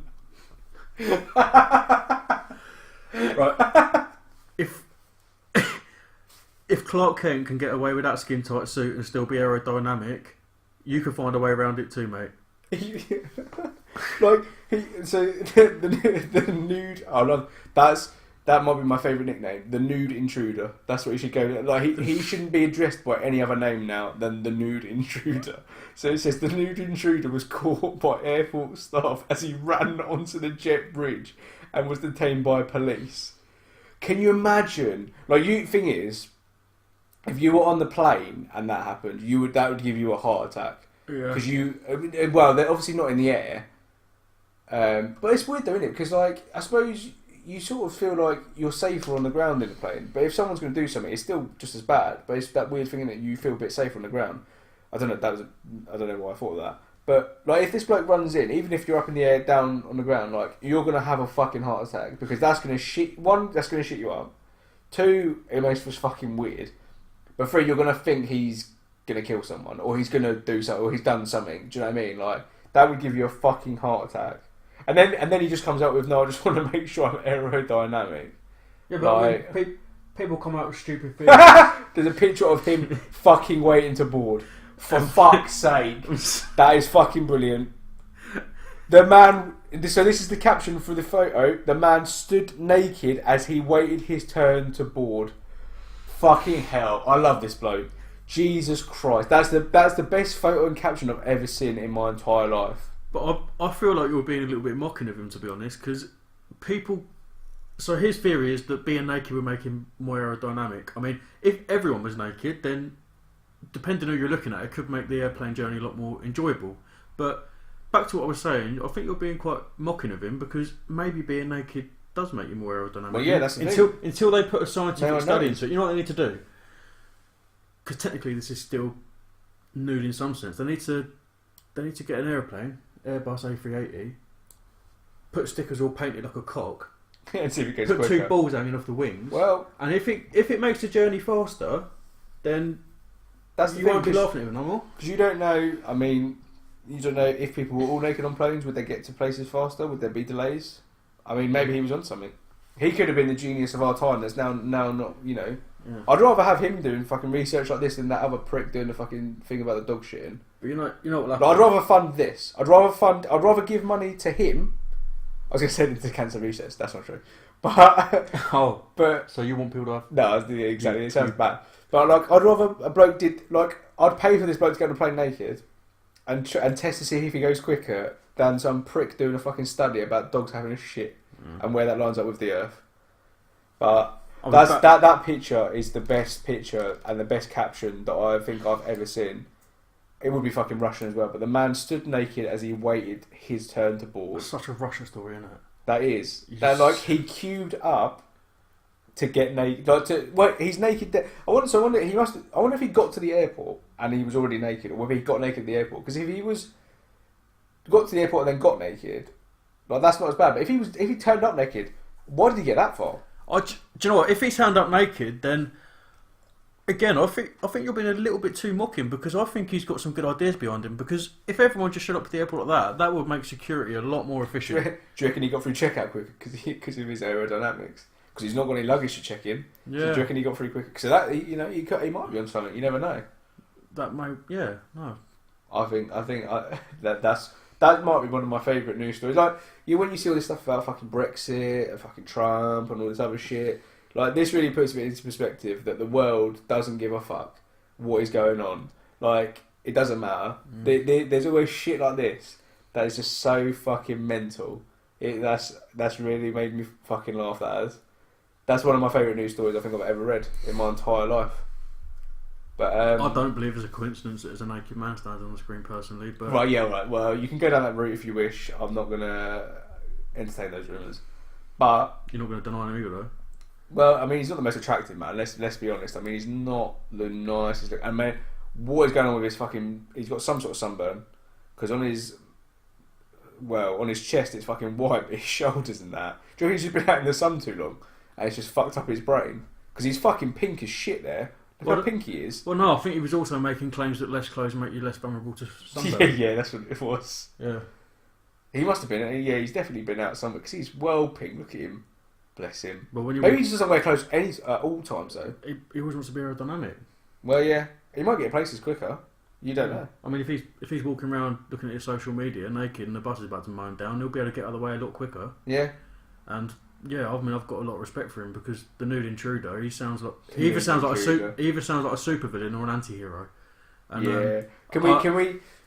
Right. If Clark Kent can get away with that skin tight suit and still be aerodynamic, you can find a way around it too, mate. Like the nude. I love that. Might be my favourite nickname. The nude intruder. That's what he should go. Like he shouldn't be addressed by any other name now than the nude intruder. So it says the nude intruder was caught by airport staff as he ran onto the jet bridge and was detained by police. Can you imagine? Thing is, if you were on the plane and that happened, that would give you a heart attack. Yeah. Because they're obviously not in the air. But it's weird though, isn't it? Because I suppose you sort of feel like you're safer on the ground in a plane. But if someone's going to do something, it's still just as bad. But it's that weird thing that you feel a bit safer on the ground. I don't know. I don't know why I thought of that. But if this bloke runs in, even if you're up in the air, down on the ground, you're going to have a fucking heart attack because that's going to shit. One, that's going to shit you up. Two, it makes us fucking weird. But three, you're going to think he's going to kill someone or he's going to do something or he's done something. Do you know what I mean? That would give you a fucking heart attack. And then he just comes out with, no, I just want to make sure I'm aerodynamic. Yeah, but people come out with stupid things. There's a picture of him fucking waiting to board. For fuck's sake. That is fucking brilliant. The man... So this is the caption for the photo. The man stood naked as he waited his turn to board. Fucking hell. I love this bloke. Jesus Christ. That's the best photo and caption I've ever seen in my entire life. But I feel like you're being a little bit mocking of him, to be honest, because people... So his theory is that being naked would make him more aerodynamic. I mean, if everyone was naked, then depending on who you're looking at, it could make the airplane journey a lot more enjoyable. But back to what I was saying, I think you're being quite mocking of him because maybe being naked does make you more aerodynamic. Well, yeah, that's the thing. Until they put a scientific study into it. You know what they need to do? Because technically this is still nude in some sense. They need to get an aeroplane, Airbus A380, put stickers all painted like a cock, and see if it goes put quicker. 2 balls hanging off the wings. Well, and if it makes the journey faster, then that's the you thing, won't be laughing at it no more. Because you don't know. I mean, you don't know if people were all naked on planes. Would they get to places faster? Would there be delays? I mean, maybe he was on something. He could have been the genius of our time. That's now not. You know. Yeah. I'd rather have him doing fucking research like this than that other prick doing the fucking thing about the dog shitting. But you know what? I'd rather fund this. I'd rather give money to him. I was going to send him to cancer research. That's not true. But but so you want people to have? No, exactly. It sounds bad. But I'd rather a bloke did I'd pay for this bloke to get on a plane naked and test to see if he goes quicker than some prick doing a fucking study about dogs having a shit and where that lines up with the earth. But that picture is the best picture and the best caption that I think I've ever seen. It would be fucking Russian as well, but the man stood naked as he waited his turn to board. That's such a Russian story, isn't it? That is. He queued up to get naked. Like he's naked there. I wonder if he got to the airport and he was already naked, or whether he got naked at the airport. Because if he got to the airport and then got naked, like that's not as bad. But if he turned up naked, why did he get that far? Do you know what? If he turned up naked, then again, I think you're being a little bit too mocking, because I think he's got some good ideas behind him. Because if everyone just showed up at the airport like that would make security a lot more efficient. Do you reckon he got through checkout quicker because of his aerodynamics? Because he's not got any luggage to check in. Yeah. So do you reckon he got through quicker? So that he might be on something. You never know. That may, yeah, no. I think that might be one of my favourite news stories. Like when you see all this stuff about fucking Brexit and fucking Trump and all this other shit, like this really puts it into perspective that the world doesn't give a fuck what is going on. Like it doesn't matter. There's always shit like this that is just so fucking mental. That's really made me fucking laugh. That's one of my favourite news stories I think I've ever read in my entire life. But I don't believe it's a coincidence that there's a naked man standing on the screen personally. But right, yeah, right. Well, you can go down that route if you wish. I'm not gonna entertain those rumours. But you're not gonna deny him either, though. Well, I mean, he's not the most attractive man. Let's be honest. I mean, he's not the nicest. I mean, what is going on with his fucking? He's got some sort of sunburn because on his chest it's fucking white, but his shoulders and that. Do you think he's just been out in the sun too long and it's just fucked up his brain? Because he's fucking pink as shit there. Look how pink he is. Well, no, I think he was also making claims that less clothes make you less vulnerable to sunburn. Yeah, that's what it was. Yeah. He must have been. Yeah, he's definitely been out somewhere because he's well pink. Look at him. Bless him. But when maybe he just doesn't wear clothes at all times though. He always wants to be aerodynamic. Well, yeah, he might get places quicker. You don't know. I mean, if he's walking around looking at his social media naked and the bus is about to mow him down, he'll be able to get out of the way a lot quicker. Yeah. And yeah, I mean, I've got a lot of respect for him because the nude intruder, he either sounds like a supervillain or an anti-hero. And, yeah.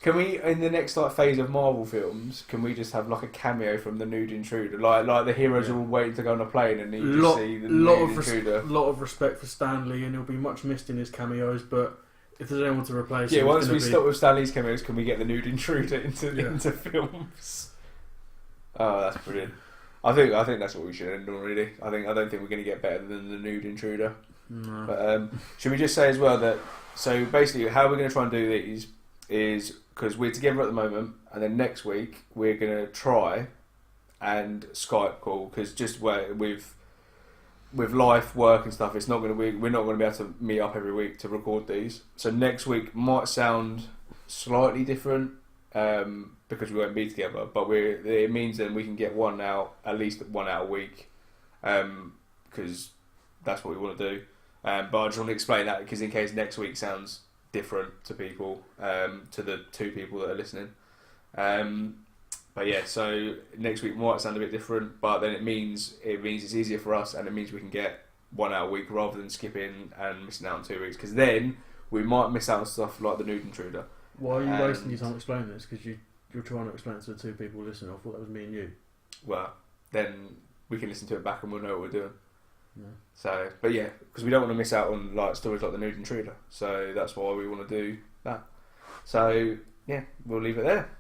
Can we in the next phase of Marvel films, can we just have like a cameo from the nude intruder? Like the heroes are all waiting to go on a plane and you just see the nude intruder. Lot of respect for Stan Lee, and he'll be much missed in his cameos, but if there's anyone to replace him... Yeah, once we stop with Stan Lee's cameos, can we get the nude intruder into films? Oh, that's brilliant. I think that's what we should end on, really. I don't think we're going to get better than the nude intruder. No. But should we just say as well that... So basically, how we're going to try and do these is... Because we're together at the moment, and then next week we're going to try and Skype call, because just with life, work and stuff, we're not going to be able to meet up every week to record these. So next week might sound slightly different because we won't be together, but it means then we can get one out, at least 1 hour a week, because that's what we want to do. But I just want to explain that because in case next week sounds different to people, to the two people that are listening. But yeah, so next week might sound a bit different, but then it means it's easier for us, and it means we can get 1 hour a week rather than skipping and missing out on 2 weeks. Because then we might miss out on stuff like the nude intruder. Why are you wasting your time explaining this? Because you're trying to explain it to the two people listening. I thought that was me and you. Well, then we can listen to it back and we'll know what we're doing. Yeah. So, but yeah, because we don't want to miss out on stories like the nude intruder. So that's why we want to do that. So yeah, we'll leave it there.